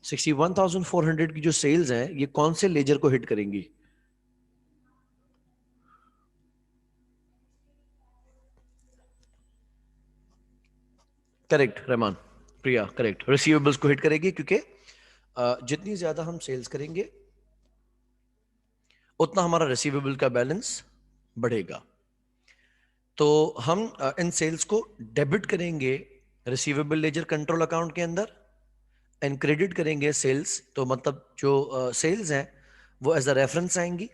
61,400 की जो सेल्स हैं ये कौन से लेजर को हिट करेंगी? करेक्ट रहमान, प्रिया, करेक्ट, रिसीवेबल्स को हिट करेगी, क्योंकि जितनी ज्यादा हम सेल्स करेंगे उतना हमारा रिसीवेबल का बैलेंस बढ़ेगा। तो हम इन सेल्स को डेबिट करेंगे रिसीवेबल लेजर कंट्रोल अकाउंट के अंदर, एंड क्रेडिट करेंगे सेल्स। तो मतलब जो सेल्स हैं वो एज अ रेफरेंस आएंगी,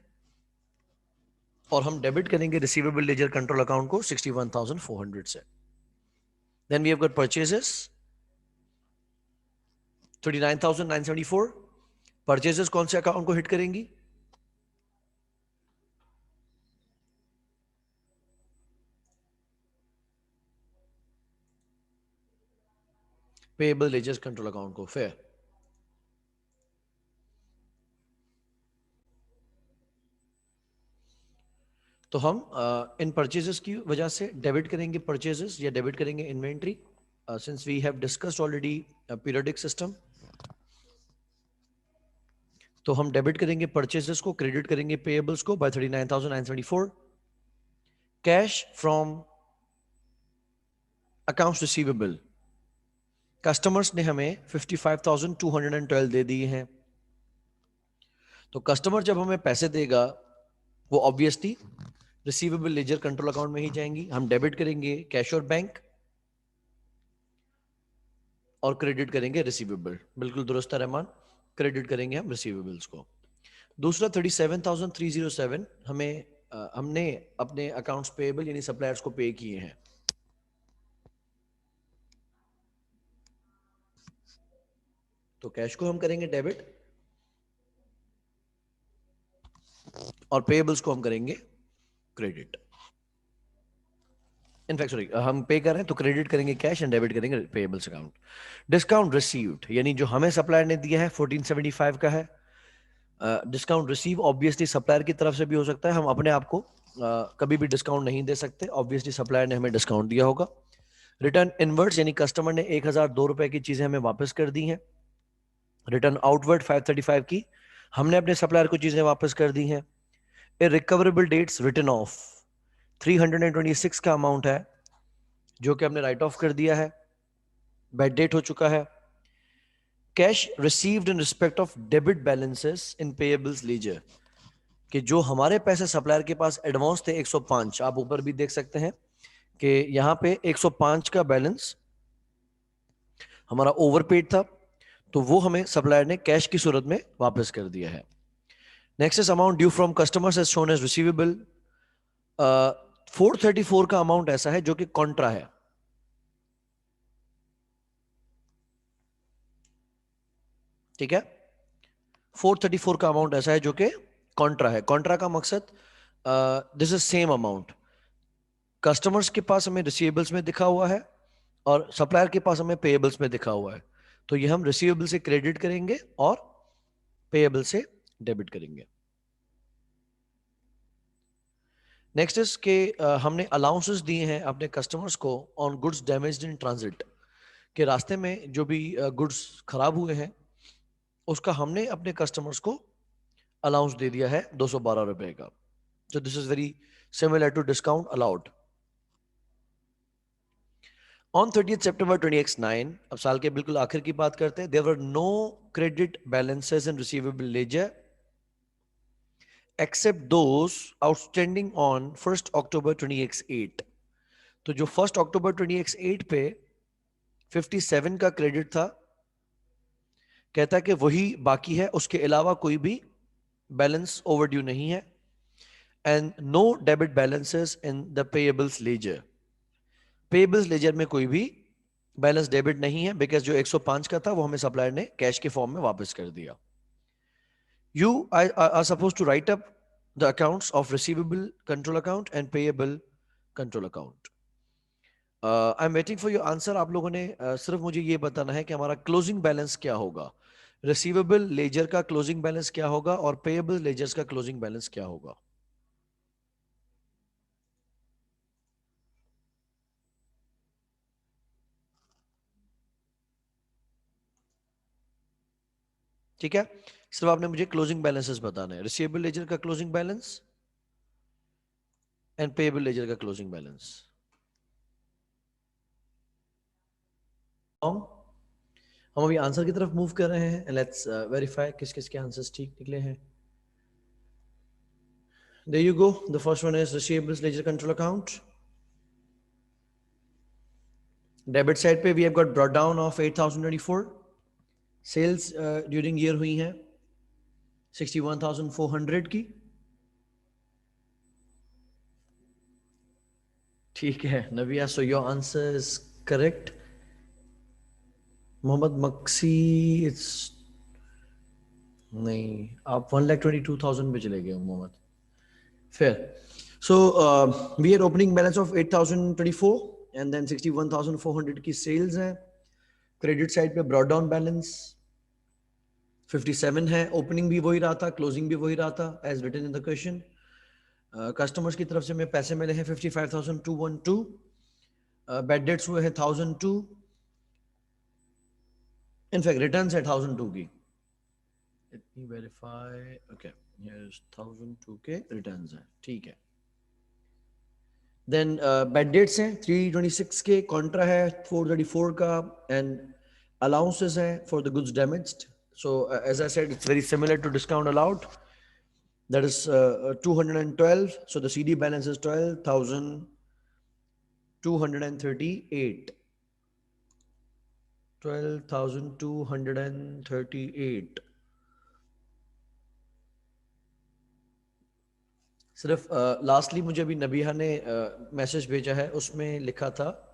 और हम डेबिट करेंगे रिसीवेबल लेजर कंट्रोल अकाउंट को 61,400 से। Then we have got purchases 39,974। Purchases कौन से अकाउंट को हिट करेंगी? पेएबल लेजर्स कंट्रोल अकाउंट को। फेयर। तो हम इन परचेजेस की वजह से डेबिट करेंगे परचेजेस या डेबिट करेंगे inventory, since we have discussed already periodic system. तो हम डेबिट करेंगे परचेजेस को, क्रेडिट करेंगे पेएबल्स को by 39,974। Cash from accounts receivable, customers ने हमें 55,212 दे दिए हैं। तो कस्टमर जब हमें पैसे देगा वो obviously receivable laser control account में ही जाएंगी। हम डेबिट करेंगे कैश और बैंक, और क्रेडिट करेंगे रिसीवेबल। बिल्कुल दुरुस्त है रहमान, क्रेडिट करेंगे हम रिसीवेबल्स को। दूसरा 37,307 हमें हमने अपने अकाउंट्स पेएबल यानी सप्लायर्स को पे किए हैं। तो कैश को हम करेंगे डेबिट और पेएबल्स को हम करेंगे क्रेडिट। इनफैक्ट सॉरी, हम पे कर रहे हैं तो क्रेडिट करेंगे कैश एंड डेबिट करेंगे पेएबल्स अकाउंट। डिस्काउंट रिसीव्ड यानी जो हमें सप्लायर ने दिया है 1475 का है। डिस्काउंट रिसीव ऑब्वियसली सप्लायर की तरफ से भी हो सकता है, हम अपने आप को कभी भी डिस्काउंट नहीं दे सकते, ऑब्वियसली सप्लायर ने हमें डिस्काउंट दिया होगा। रिटर्न इनवर्ड्स यानी कस्टमर ने 1,002 रुपए की चीजें हमें वापस कर दी हैं। रिटर्न आउटवर्ड 535 की हमने अपने सप्लायर को चीजें वापस कर दी हैं। इरिकवरेबल डेट्स रिटर्न ऑफ 326 का अमाउंट है जो कि हमने राइट ऑफ कर दिया है, बैड डेट हो चुका है। Cash received in respect of debit balances in payables ledger, कि जो हमारे पैसे सप्लायर के पास एडवांस थे 105, आप ऊपर भी देख सकते हैं कि यहां पे 105 का बैलेंस हमारा ओवरपेड था, तो वो हमें सप्लायर ने कैश की सूरत में वापस कर दिया है। Next is amount due from customers as shown as receivable. 434 का अमाउंट ऐसा है जो कि कॉन्ट्रा है। ठीक है। 434 का अमाउंट ऐसा है जो कि कॉन्ट्रा है। कॉन्ट्रा का मकसद, this is same amount, customers के पास हमें रिसीवेबल्स में दिखा हुआ है और सप्लायर के पास हमें पेएबल्स में दिखा हुआ है, तो ये हम रिसीवेबल से क्रेडिट करेंगे और पेएबल से डेबिट करेंगे। नेक्स्ट इज के हमने अलाउंसेस दिए हैं अपने कस्टमर्स को on goods damaged in transit, के रास्ते में जो भी गुड्स खराब हुए हैं उसका हमने अपने कस्टमर्स को अलाउंस दे दिया है 212 रुपए का। So this is very similar to discount allowed. On 30th September 2009, अब साल के बिल्कुल आखिर की बात करते हैं, there were no credit balances in receivable ledger except those outstanding on 1st October 2008. तो जो 1st October 2008 पे 57 का क्रेडिट था, कहता है कि वही बाकी है, उसके अलावा कोई भी बैलेंस ओवरड्यू नहीं है। And no debit balances in the payables ledger, payables ledger में कोई भी बैलेंस डेबिट नहीं है, बिकॉज जो 105 का था वो हमें सप्लायर ने कैश के फॉर्म में वापस कर दिया। You are suppose to write up the accounts of receivable control account and payable control account. I am waiting for your answer. आप लोगों ने सिर्फ मुझे ये बताना है कि हमारा क्लोजिंग बैलेंस क्या होगा, रिसीवेबल लेजर का क्लोजिंग बैलेंस क्या होगा और पेएबल लेजर्स का क्लोजिंग बैलेंस क्या होगा। ठीक है, सिर्फ आपने मुझे क्लोजिंग बैलेंसेस बताना है, रिसीवेबल लेजर का closing balance and payable ledger का क्लोजिंग बैलेंस। हम अभी आंसर की तरफ मूव कर रहे हैं। लेट्स वेरीफाई किस किस के आंसर्स ठीक निकले हैं। There you go. The first one is receivables ledger control account. Debit side पे we have got brought down of 8,024. Sales during year हुई हैं 61,400 की। ठीक है नविया, so your answer is correct. Mohammad Maksi, it's नहीं, आप 1,22,000 पे चले गए Mohammad. Fair. So we had opening balance of 8,024 and then 61,400 की sales है। क्रेडिट साइड पे ब्रॉड डाउन बैलेंस 57 है, ओपनिंग भी वही रहा था, क्लोजिंग भी वही रहा था as written in the question. Customers की तरफ से हमें पैसे मिले हैं 55,212। बैड डेट्स हुए हैं 1,002। इनफैक्ट रिटर्न है 1,002 की। Let me verify. Okay, here is 1,002 के रिटर्न्स हैं, ठीक है। देन बैड डेट्स हैं 326 के, कॉन्ट्रा है 434 का एंड अलाउंसेस हैं for the goods damaged. So as I said, it's very similar to discount allowed. That is 212. So the CD balance is 12,238. 12,238. सिर्फ लास्टली मुझे अभी नबिया ने मैसेज भेजा है, उसमें लिखा था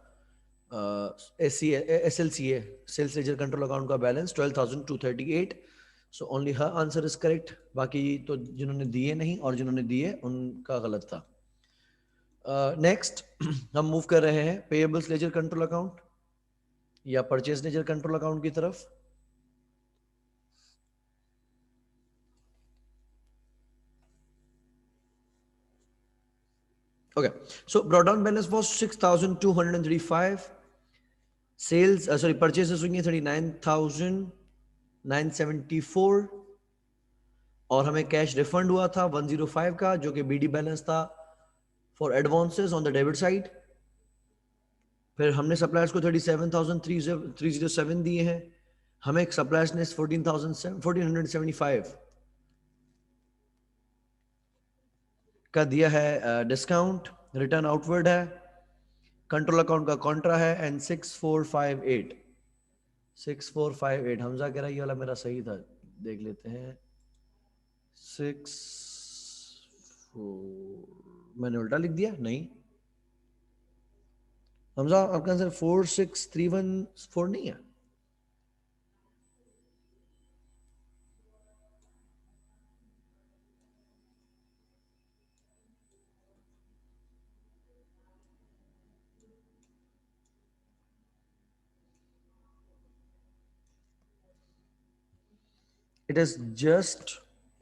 SLCA, sales ledger control account का balance 12,238। So only her answer is correct, बाकी तो जिन्होंने दिए नहीं और जिन्होंने दिए उनका गलत था। नेक्स्ट हम मूव कर रहे हैं पेएबल्स लेजर कंट्रोल अकाउंट या परचेज लेजर कंट्रोल अकाउंट की तरफ। Okay, so brought down balance was 6,235. Sales, sorry, purchases हुई 39,974 और हमें कैश रिफंड हुआ था 105 का, जो कि बीडी बैलेंस था for advances on the debit side. फिर हमने सप्लायर्स को 37,307 दिए हैं, हमें सप्लायर्स ने 14,175 का दिया है डिस्काउंट। रिटर्न आउटवर्ड है, कंट्रोल अकाउंट का कॉन्ट्रा है एंड 6458। 6458 हमजा कह रहा है ये वाला मेरा सही था, देख लेते हैं। मैंने उल्टा लिख दिया नहीं, हमजा आपका आंसर 46,314 नहीं है। इट इज जस्ट,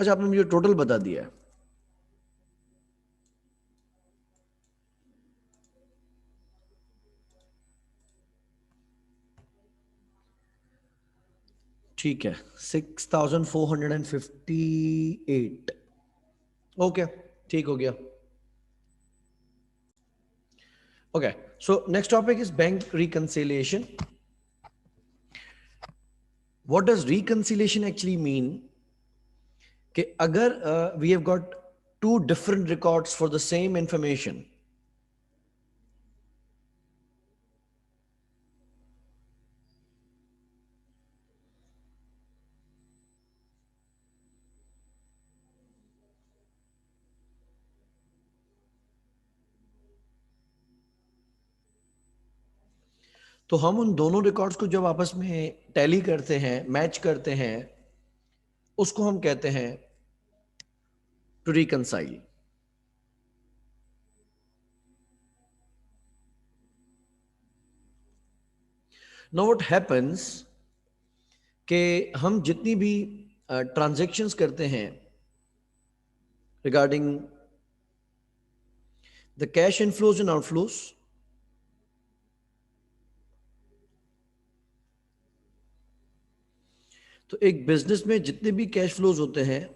अच्छा आपने मुझे टोटल बता दिया है। ठीक है, 6458। ओके, ठीक हो गया। Okay, so next topic is bank reconciliation. What does reconciliation actually mean? कि अगर we have got two different records for the same information, तो हम उन दोनों रिकॉर्ड्स को जब आपस में टैली करते हैं, मैच करते हैं, उसको हम कहते हैं to reconcile. Now what happens कि हम जितनी भी ट्रांजैक्शंस करते हैं regarding the cash inflows and outflows, तो एक बिजनेस में जितने भी कैश फ्लोज होते हैं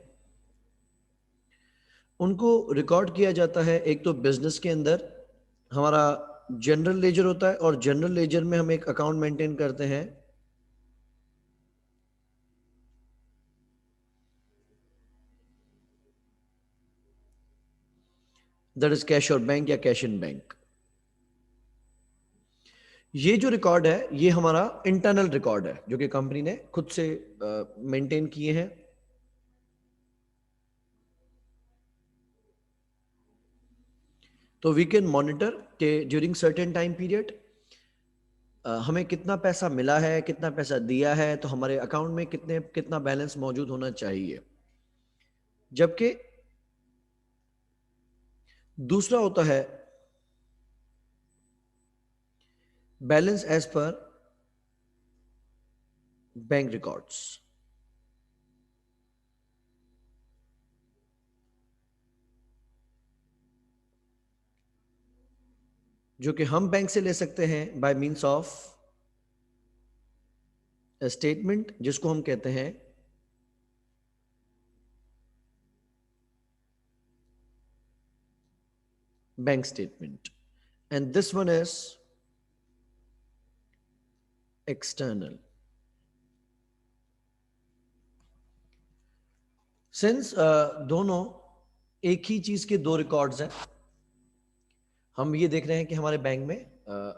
उनको रिकॉर्ड किया जाता है। एक तो बिजनेस के अंदर हमारा जनरल लेजर होता है, और जनरल लेजर में हम एक अकाउंट मेंटेन करते हैं दैट इज कैश और बैंक या कैश इन बैंक। ये जो रिकॉर्ड है ये हमारा इंटरनल रिकॉर्ड है जो कि कंपनी ने खुद से मेंटेन किए हैं। तो वी कैन मॉनिटर के ड्यूरिंग सर्टेन टाइम पीरियड हमें कितना पैसा मिला है, कितना पैसा दिया है, तो हमारे अकाउंट में कितना बैलेंस मौजूद होना चाहिए। जबकि दूसरा होता है balance as per bank records, जो कि हम बैंक से ले सकते हैं बाय मींस ऑफ स्टेटमेंट, जिसको हम कहते हैं bank statement, and this one is external. Since दोनों एक ही चीज के दो रिकॉर्ड्स हैं, हम ये देख रहे हैं कि हमारे बैंक में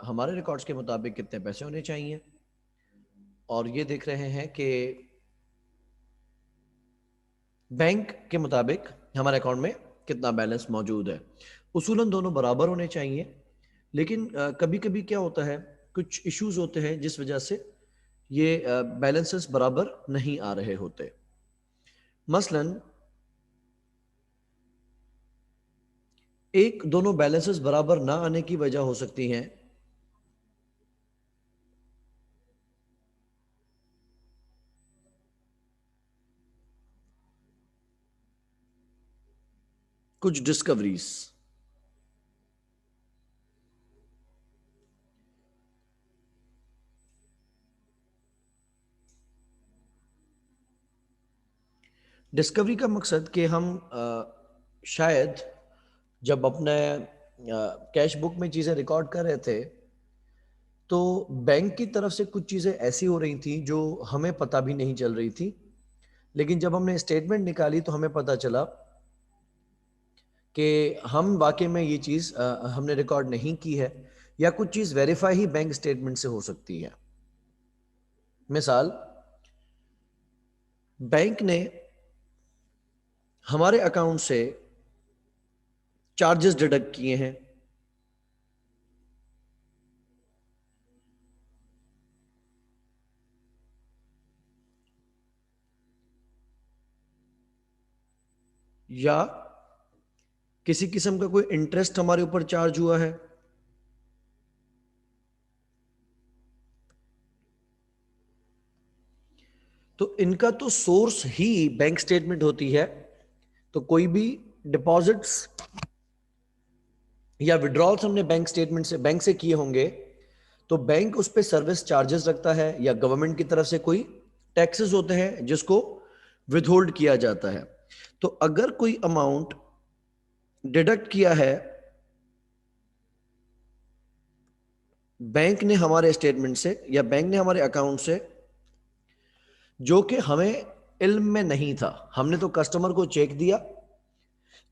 हमारे रिकॉर्ड्स के मुताबिक कितने पैसे होने चाहिए, और ये देख रहे हैं कि बैंक के मुताबिक हमारे अकाउंट में कितना बैलेंस मौजूद है। उसूलन दोनों बराबर होने चाहिए, लेकिन कभी कभी क्या होता है, कुछ इश्यूज होते हैं जिस वजह से ये बैलेंसेस बराबर नहीं आ रहे होते। मसलन एक दोनों बैलेंसेस बराबर ना आने की वजह हो सकती हैं कुछ डिस्कवरीज। डिस्कवरी का मकसद कि हम शायद जब अपने कैश बुक में चीज़ें रिकॉर्ड कर रहे थे तो बैंक की तरफ से कुछ चीज़ें ऐसी हो रही थी जो हमें पता भी नहीं चल रही थी, लेकिन जब हमने स्टेटमेंट निकाली तो हमें पता चला कि हम वाकई में ये चीज़ हमने रिकॉर्ड नहीं की है, या कुछ चीज़ वेरीफाई ही बैंक स्टेटमेंट से हो सकती है। मिसाल, बैंक ने हमारे अकाउंट से चार्जेस डिडक्ट किए हैं, या किसी किस्म का कोई इंटरेस्ट हमारे ऊपर चार्ज हुआ है, तो इनका तो सोर्स ही बैंक स्टेटमेंट होती है। तो कोई भी डिपॉजिट्स या विड्रॉल्स हमने बैंक स्टेटमेंट से, बैंक से किए होंगे, तो बैंक उस पर सर्विस चार्जेस रखता है या गवर्नमेंट की तरफ से कोई टैक्सेस होते हैं जिसको विथहोल्ड किया जाता है। तो अगर कोई अमाउंट डिडक्ट किया है बैंक ने हमारे स्टेटमेंट से या बैंक ने हमारे अकाउंट से, जो कि हमें इल्म में नहीं था, हमने तो कस्टमर को चेक दिया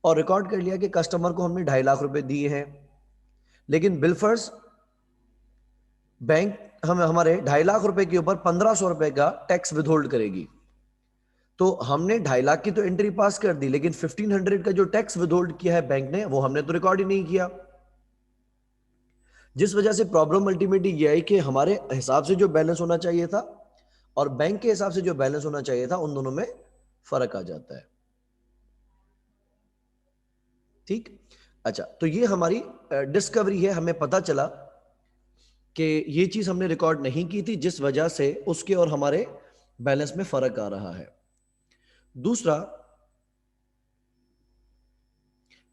और रिकॉर्ड कर लिया कि कस्टमर को हमने 2.5 लाख रुपए दिए हैं, लेकिन बिलफर्स बैंक हमें हमारे 2.5 लाख रुपए के ऊपर 1,500 रुपए का टैक्स विथहोल्ड करेगी। तो हमने 2.5 लाख की तो एंट्री पास कर दी, लेकिन 1,500 का जो टैक्स विथहोल्ड किया है बैंक ने, वो हमने तो रिकॉर्ड ही नहीं किया। जिस वजह से प्रॉब्लम अल्टीमेटली ये आई कि हमारे हिसाब से जो बैलेंस होना चाहिए था और बैंक के हिसाब से जो बैलेंस होना चाहिए था, उन दोनों में फर्क आ जाता है। ठीक, अच्छा, तो ये हमारी डिस्कवरी है, हमें पता चला कि ये चीज हमने रिकॉर्ड नहीं की थी, जिस वजह से उसके और हमारे बैलेंस में फर्क आ रहा है। दूसरा,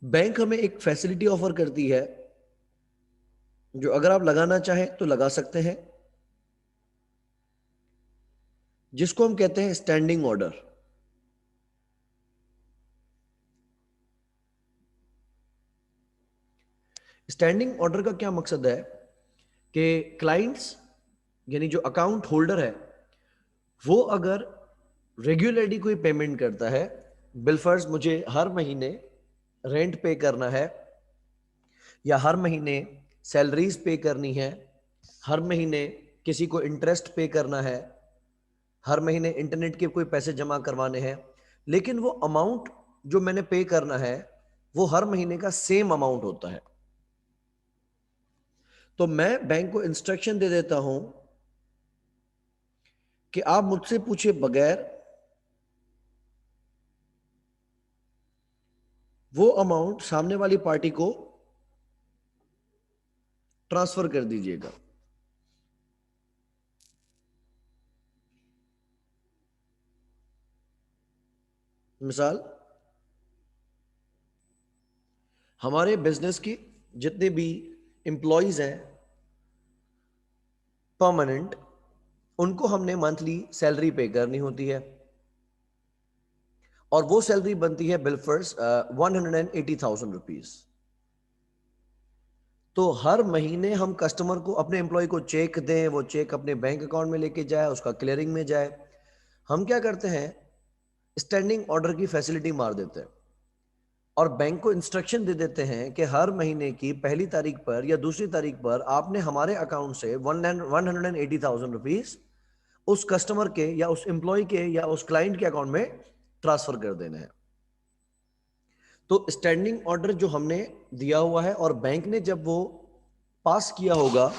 बैंक हमें एक फैसिलिटी ऑफर करती है जो अगर आप लगाना चाहें तो लगा सकते हैं, जिसको हम कहते हैं स्टैंडिंग ऑर्डर। स्टैंडिंग ऑर्डर का क्या मकसद है कि क्लाइंट्स यानी जो अकाउंट होल्डर है, वो अगर रेगुलरली कोई पेमेंट करता है, बिलफर्स मुझे हर महीने रेंट पे करना है या हर महीने सैलरीज पे करनी है, हर महीने किसी को इंटरेस्ट पे करना है, हर महीने इंटरनेट के कोई पैसे जमा करवाने हैं, लेकिन वो अमाउंट जो मैंने पे करना है वो हर महीने का सेम अमाउंट होता है, तो मैं बैंक को इंस्ट्रक्शन दे देता हूं कि आप मुझसे पूछे बगैर वो अमाउंट सामने वाली पार्टी को ट्रांसफर कर दीजिएगा। मिसाल, हमारे बिजनेस की जितने भी एम्प्लॉयज हैं परमानेंट, उनको हमने मंथली सैलरी पे करनी होती है और वो सैलरी बनती है बिलफर्स 180,000 रुपीज। तो हर महीने हम कस्टमर को, अपने एम्प्लॉय को चेक दें, वो चेक अपने बैंक अकाउंट में लेके जाए, उसका क्लियरिंग में जाए, हम क्या करते हैं, स्टैंडिंग ऑर्डर की फैसिलिटी मार देते हैं और बैंक को इंस्ट्रक्शन दे देते हैं कि हर महीने की पहली तारीख पर या दूसरी तारीख पर आपने हमारे अकाउंट से 180,000 रुपीज उस कस्टमर के या उस एम्प्लॉय के या उस क्लाइंट के अकाउंट में ट्रांसफर कर देना है। तो स्टैंडिंग ऑर्डर जो हमने दिया हुआ है और बैंक ने जब वो पास किया होगा,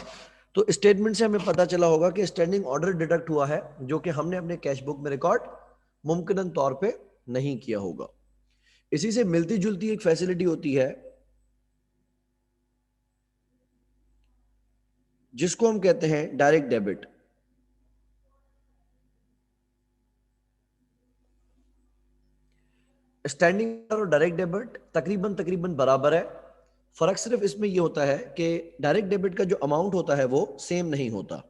तो स्टेटमेंट से हमें पता चला होगा कि स्टैंडिंग ऑर्डर डिडक्ट हुआ है, जो कि हमने अपने कैश बुक में रिकॉर्ड मुमकिन तौर पे नहीं किया होगा। इसी से मिलती जुलती एक फैसिलिटी होती है जिसको हम कहते हैं डायरेक्ट डेबिट। स्टैंडिंग और डायरेक्ट डेबिट तकरीबन तकरीबन बराबर है, फर्क सिर्फ इसमें यह होता है कि डायरेक्ट डेबिट का जो अमाउंट होता है वो सेम नहीं होता।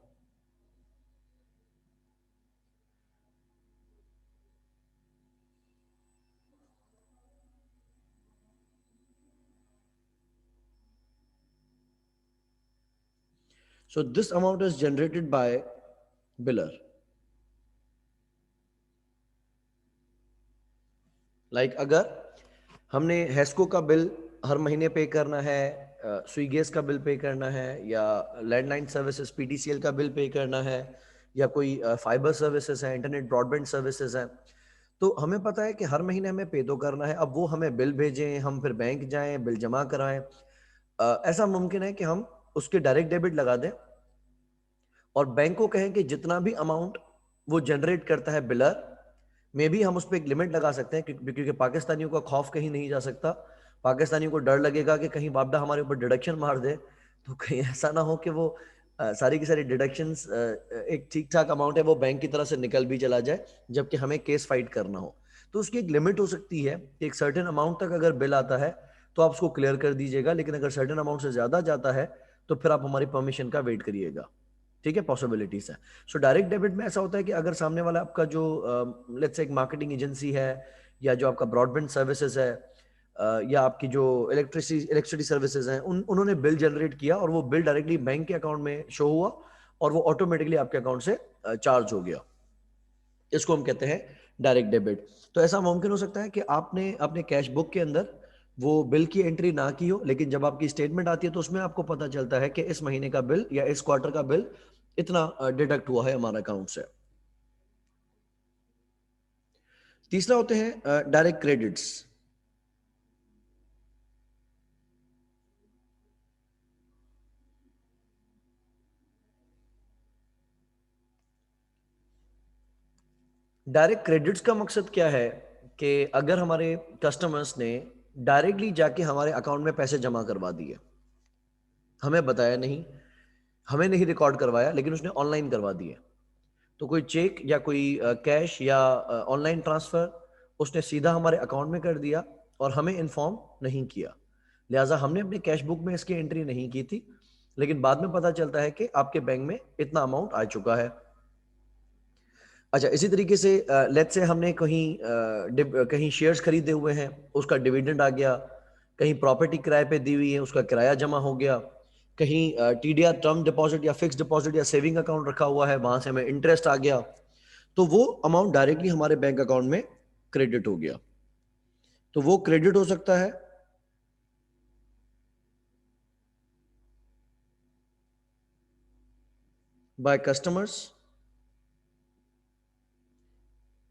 So this amount is generated by biller. Like अगर हमने हेस्को का बिल हर महीने पे करना है, स्विगेस का बिल पे करना है, या लैंडलाइन सर्विसेज पीटीसीएल का बिल पे करना है, या कोई फाइबर सर्विसेज है, इंटरनेट ब्रॉडबैंड सर्विसेज है, तो हमें पता है कि हर महीने हमें पे तो करना है। अब वो हमें बिल भेजें, हम फिर बैंक जाएं, बिल जमा कराएं, ऐसा मुमकिन है कि हम उसके डायरेक्ट डेबिट लगा दें और बैंक को कहें कि जितना भी अमाउंट वो जनरेट करता है बिलर में भी हम उस पर एक लिमिट लगा सकते हैं, क्योंकि पाकिस्तानियों का खौफ कहीं नहीं जा सकता। पाकिस्तानियों को डर लगेगा कि कहीं बाबदा हमारे ऊपर डिडक्शन मार दे, तो कहीं ऐसा ना हो कि वो सारी की सारी डिडक्शंस एक ठीक ठाक अमाउंट है वो बैंक की तरफ से निकल भी चला जाए जबकि हमें केस फाइट करना हो, तो उसकी एक लिमिट हो सकती है कि एक सर्टेन अमाउंट तक अगर बिल आता है तो आप उसको क्लियर कर दीजिएगा, लेकिन अगर सर्टेन अमाउंट से ज्यादा जाता है तो फिर आप हमारी परमिशन का वेट करिएगा। ठीक है, पॉसिबिलिटीज है। सो डायरेक्ट डेबिट में ऐसा होता है कि अगर सामने वाला आपका जो लेट्स से एक मार्केटिंग एजेंसी है या जो आपका ब्रॉडबैंड सर्विसेज है या आपकी जो इलेक्ट्रिसिटी सर्विसेज हैं, उन्होंने बिल जनरेट किया और वो बिल डायरेक्टली बैंक के अकाउंट में शो हुआ और वो ऑटोमेटिकली आपके अकाउंट से चार्ज हो गया, इसको हम कहते हैं डायरेक्ट डेबिट। तो ऐसा मुमकिन हो सकता है कि आपने अपने कैश बुक के अंदर वो बिल की एंट्री ना की हो, लेकिन जब आपकी स्टेटमेंट आती है तो उसमें आपको पता चलता है कि इस महीने का बिल या इस क्वार्टर का बिल इतना डिडक्ट हुआ है हमारे अकाउंट से। तीसरा होते हैं डायरेक्ट क्रेडिट्स। डायरेक्ट क्रेडिट्स का मकसद क्या है कि अगर हमारे कस्टमर्स ने डायरेक्टली जाके हमारे अकाउंट में पैसे जमा करवा दिए, हमें बताया नहीं, हमें नहीं रिकॉर्ड करवाया, लेकिन उसने ऑनलाइन करवा दिए, तो कोई चेक या कोई कैश या ऑनलाइन ट्रांसफर उसने सीधा हमारे अकाउंट में कर दिया और हमें इन्फॉर्म नहीं किया, लिहाजा हमने अपने कैश बुक में इसकी एंट्री नहीं की थी, लेकिन बाद में पता चलता है कि आपके बैंक में इतना अमाउंट आ चुका है। अच्छा, इसी तरीके से लेट्स से हमने कहीं शेयर्स खरीदे हुए हैं, उसका डिविडेंड आ गया, कहीं प्रॉपर्टी किराए पे दी हुई है, उसका किराया जमा हो गया, कहीं टीडीआर टर्म डिपॉजिट या फिक्स डिपॉजिट या सेविंग अकाउंट रखा हुआ है, वहां से हमें इंटरेस्ट आ गया, तो वो अमाउंट डायरेक्टली हमारे बैंक अकाउंट में क्रेडिट हो गया। तो वो क्रेडिट हो सकता है बाय कस्टमर्स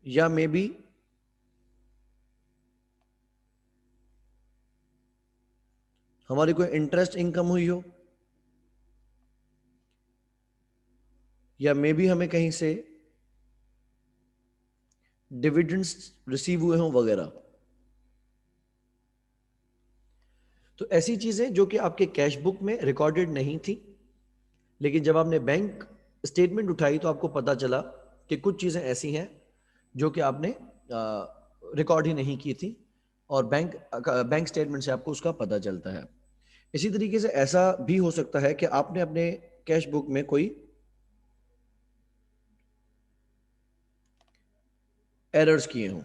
या मे बी हमारी कोई इंटरेस्ट इनकम हुई हो या मे बी हमें कहीं से डिविडेंड्स रिसीव हुए हों वगैरह। तो ऐसी चीजें जो कि आपके कैश बुक में रिकॉर्डेड नहीं थी, लेकिन जब आपने बैंक स्टेटमेंट उठाई तो आपको पता चला कि कुछ चीजें ऐसी हैं जो कि आपने रिकॉर्ड ही नहीं की थी और बैंक स्टेटमेंट से आपको उसका पता चलता है। इसी तरीके से ऐसा भी हो सकता है कि आपने अपने कैश बुक में कोई एरर्स किए हों।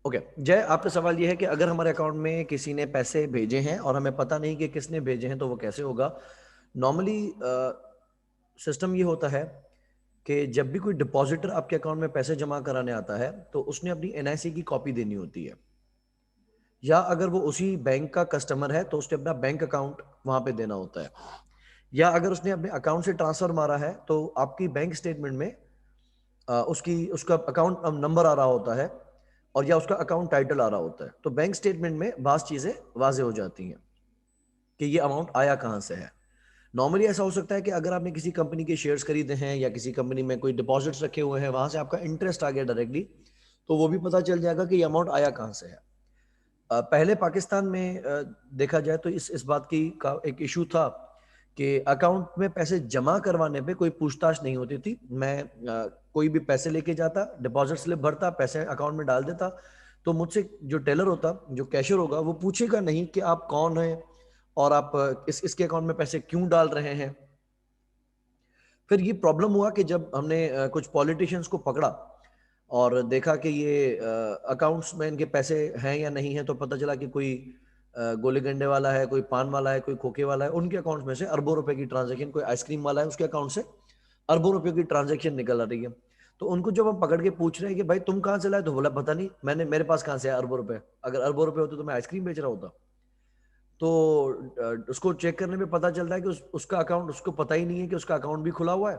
ओके जय, आपका सवाल यह है कि अगर हमारे अकाउंट में किसी ने पैसे भेजे हैं और हमें पता नहीं कि किसने भेजे हैं तो वो कैसे होगा। नॉर्मली सिस्टम ये होता है कि जब भी कोई डिपॉजिटर आपके अकाउंट में पैसे जमा कराने आता है तो उसने अपनी एनआईसी की कॉपी देनी होती है, या अगर वो उसी बैंक का कस्टमर है तो उसने अपना बैंक अकाउंट वहां पे देना होता है, या अगर उसने अपने अकाउंट से ट्रांसफर मारा है तो आपकी बैंक स्टेटमेंट में उसकी उसका अकाउंट नंबर आ रहा होता है और या उसका अकाउंट टाइटल आ रहा होता है, तो बैंक स्टेटमेंट में बात चीजें वाजे हो जाती हैं कि ये अमाउंट आया कहाँ से है। नॉर्मली ऐसा हो सकता है कि अगर आपने किसी कंपनी के शेयर्स खरीदे हैं या किसी कंपनी में कोई डिपॉजिट्स रखे हुए हैं, वहां से आपका इंटरेस्ट आ गया डायरेक्टली, तो वो भी पता चल जाएगा कि ये अमाउंट आया कहाँ से है। पहले पाकिस्तान में देखा जाए तो इस बात की का एक इशू था कि अकाउंट में पैसे जमा करवाने पे कोई पूछताछ नहीं होती थी। मैं कोई भी पैसे लेके जाता, डिपॉजिट स्लिप भरता, पैसे अकाउंट में डाल देता, तो मुझसे जो टेलर होता, जो कैशियर होगा, वो पूछेगा नहीं कि आप कौन हैं और आप इसके अकाउंट में पैसे क्यों डाल रहे हैं। फिर ये प्रॉब्लम हुआ कि जब हमने कुछ पॉलिटिशियंस को पकड़ा और देखा कि ये अकाउंट्स में इनके पैसे हैं या नहीं है, तो पता चला कि कोई गोले गंडे वाला है, कोई पान वाला है, कोई खोखे वाला है, उनके अकाउंट्स में से अरबों रुपए की ट्रांजैक्शन, कोई आइसक्रीम वाला है उसके अकाउंट से अरबों रुपए की ट्रांजैक्शन निकल आ रही है। तो उनको जब हम पकड़ के पूछ रहे हैं कि भाई तुम कहाँ से लाए, तो बोला पता नहीं, मेरे पास कहाँ से है अरबों रुपए, अगर अरबों रुपए होते तो मैं आइसक्रीम बेच रहा होता। तो उसको चेक करने में पता चलता है कि उसका अकाउंट, उसको पता ही नहीं है कि उसका अकाउंट भी खुला हुआ है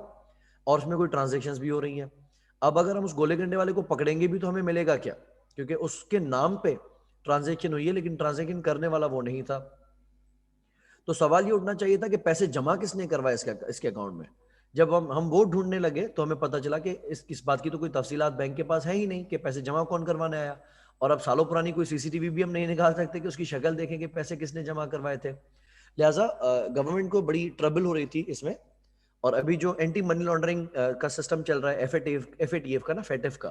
और उसमें कोई ट्रांजेक्शन भी हो रही हैं। अब अगर हम उस गोले गंडे वाले को पकड़ेंगे भी तो हमें मिलेगा क्या, क्योंकि उसके नाम पे ट्रांजेक्शन हुई है लेकिन ट्रांजेक्शन करने वाला वो नहीं था। तो सवाल ये उठना चाहिए था कि पैसे जमा किसने करवाए इसके अकाउंट में। जब हम वो ढूंढने लगे तो हमें पता चला कि इस बात की तो कोई तफसीलात बैंक के पास है ही नहीं कि पैसे जमा कौन करवाने आया। और अब सालों पुरानी कोई सीसीटीवी भी हम नहीं निकाल सकते कि उसकी शक्ल देखें कि पैसे किसने जमा करवाए थे। लिहाजा गवर्नमेंट को बड़ी ट्रबल हो रही थी इसमें। और अभी जो एंटी मनी लॉन्ड्रिंग का सिस्टम चल रहा है, एफएटीएफ का ना, फेटिफ का,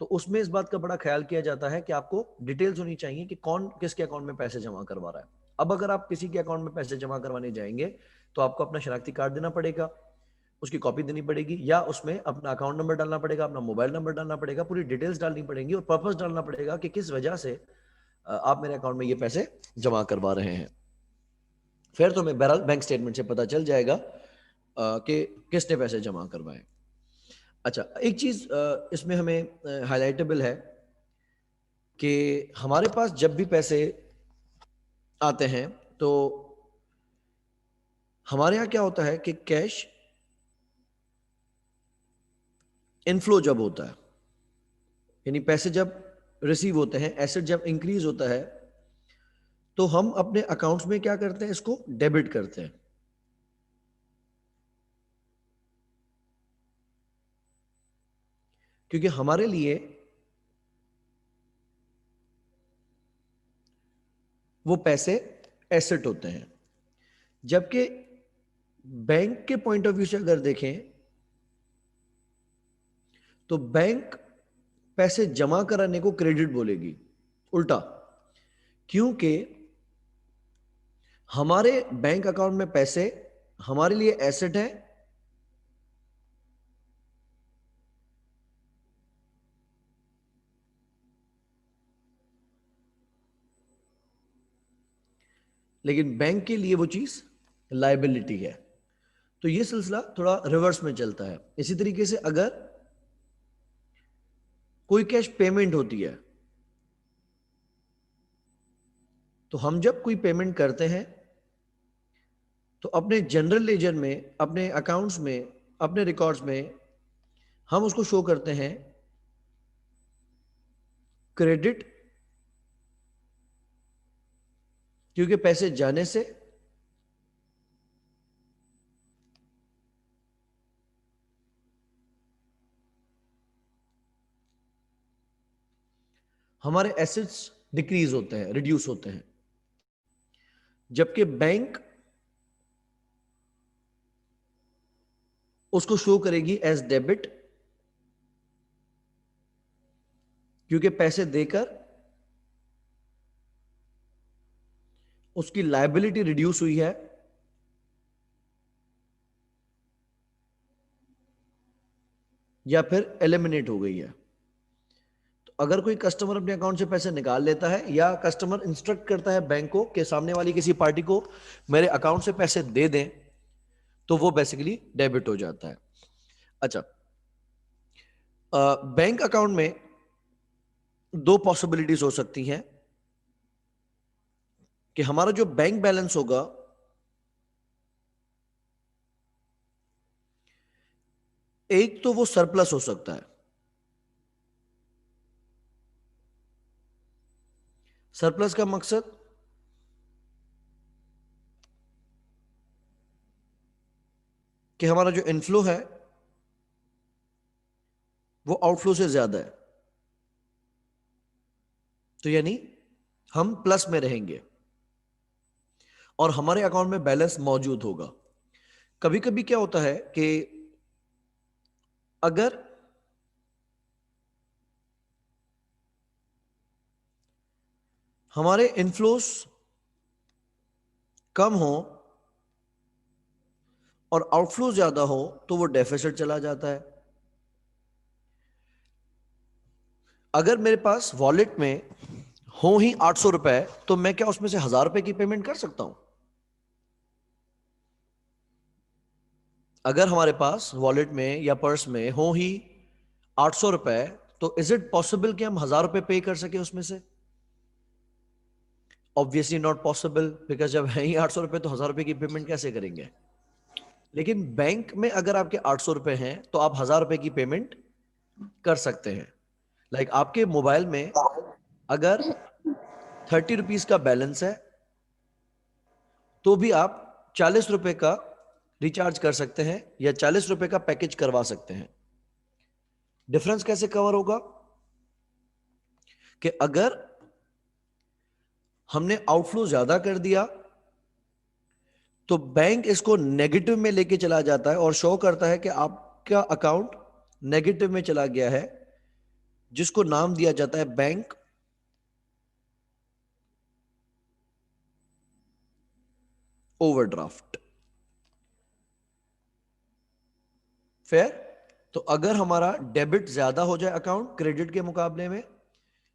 तो उसमें इस बात का बड़ा ख्याल किया जाता है कि आपको डिटेल्स होनी चाहिए कि कौन किसके अकाउंट में पैसे जमा करवा रहा है। अब अगर आप किसी के अकाउंट में पैसे जमा करवाने जाएंगे तो आपको अपना शनाख्ती कार्ड देना पड़ेगा, उसकी कॉपी देनी पड़ेगी, या उसमें अपना अकाउंट नंबर डालना पड़ेगा, अपना मोबाइल नंबर डालना पड़ेगा, पूरी डिटेल्स डालनी पड़ेगी और पर्पस डालना पड़ेगा कि किस वजह से आप मेरे अकाउंट में ये पैसे जमा करवा रहे हैं। फिर तुम्हें बहरहाल बैंक स्टेटमेंट से पता चल जाएगा कि किसने पैसे जमा करवाए। अच्छा, एक चीज इसमें हमें हाईलाइटेबल है कि हमारे पास जब भी पैसे आते हैं तो हमारे यहाँ क्या होता है कि कैश इनफ्लो जब होता है, यानी पैसे जब रिसीव होते हैं, एसेट जब इंक्रीज होता है, तो हम अपने अकाउंट्स में क्या करते हैं, इसको डेबिट करते हैं। क्योंकि हमारे लिए वो पैसे एसेट होते हैं। जबकि बैंक के पॉइंट ऑफ व्यू से अगर देखें तो बैंक पैसे जमा कराने को क्रेडिट बोलेगी, उल्टा। क्योंकि हमारे बैंक अकाउंट में पैसे हमारे लिए एसेट है, लेकिन बैंक के लिए वो चीज लायबिलिटी है। तो ये सिलसिला थोड़ा रिवर्स में चलता है। इसी तरीके से अगर कोई कैश पेमेंट होती है तो हम जब कोई पेमेंट करते हैं तो अपने जनरल लेजर में, अपने अकाउंट्स में, अपने रिकॉर्ड्स में हम उसको शो करते हैं क्रेडिट, क्योंकि पैसे जाने से हमारे एसेट्स डिक्रीज होते हैं, रिड्यूस होते हैं। जबकि बैंक उसको शो करेगी एज डेबिट, क्योंकि पैसे देकर उसकी लायबिलिटी रिड्यूस हुई है, या फिर एलिमिनेट हो गई है। तो अगर कोई कस्टमर अपने अकाउंट से पैसे निकाल लेता है, या कस्टमर इंस्ट्रक्ट करता है बैंक को कि सामने वाली किसी पार्टी को मेरे अकाउंट से पैसे दे दें, तो वो बेसिकली डेबिट हो जाता है। अच्छा, बैंक अकाउंट में दो पॉसिबिलिटीज हो सकती हैं कि हमारा जो बैंक बैलेंस होगा एक तो वो सरप्लस हो सकता है। सरप्लस का मकसद कि हमारा जो इनफ्लो है वो आउटफ्लो से ज्यादा है, तो यानी हम प्लस में रहेंगे और हमारे अकाउंट में बैलेंस मौजूद होगा। कभी कभी क्या होता है कि अगर हमारे इनफ्लोस कम हो और आउटफ्लो ज्यादा हो तो वो डेफिसिट चला जाता है। अगर मेरे पास वॉलेट में हो ही 800 रुपए, तो मैं क्या उसमें से 1000 रुपए की पेमेंट कर सकता हूं? अगर हमारे पास वॉलेट में या पर्स में हो ही 800 रुपए, तो इज इट पॉसिबल कि हम 1000 रुपए पे कर सके उसमें से? ऑब्वियसली नॉट पॉसिबल, बिकॉज जब है ही 800 रुपए तो 1000 रुपए की पेमेंट कैसे करेंगे? लेकिन बैंक में अगर आपके 800 रुपए हैं तो आप 1000 रुपए की पेमेंट कर सकते हैं। लाइक आपके मोबाइल में अगर 30 रुपीज का बैलेंस है तो भी आप 40 रुपए का रिचार्ज कर सकते हैं या 40 रुपए का पैकेज करवा सकते हैं। डिफरेंस कैसे कवर होगा कि अगर हमने आउटफ्लो ज्यादा कर दिया तो बैंक इसको नेगेटिव में लेके चला जाता है और शो करता है कि आपका अकाउंट नेगेटिव में चला गया है, जिसको नाम दिया जाता है बैंक ओवरड्राफ्ट। फेयर? तो अगर हमारा डेबिट ज्यादा हो जाए अकाउंट क्रेडिट के मुकाबले में,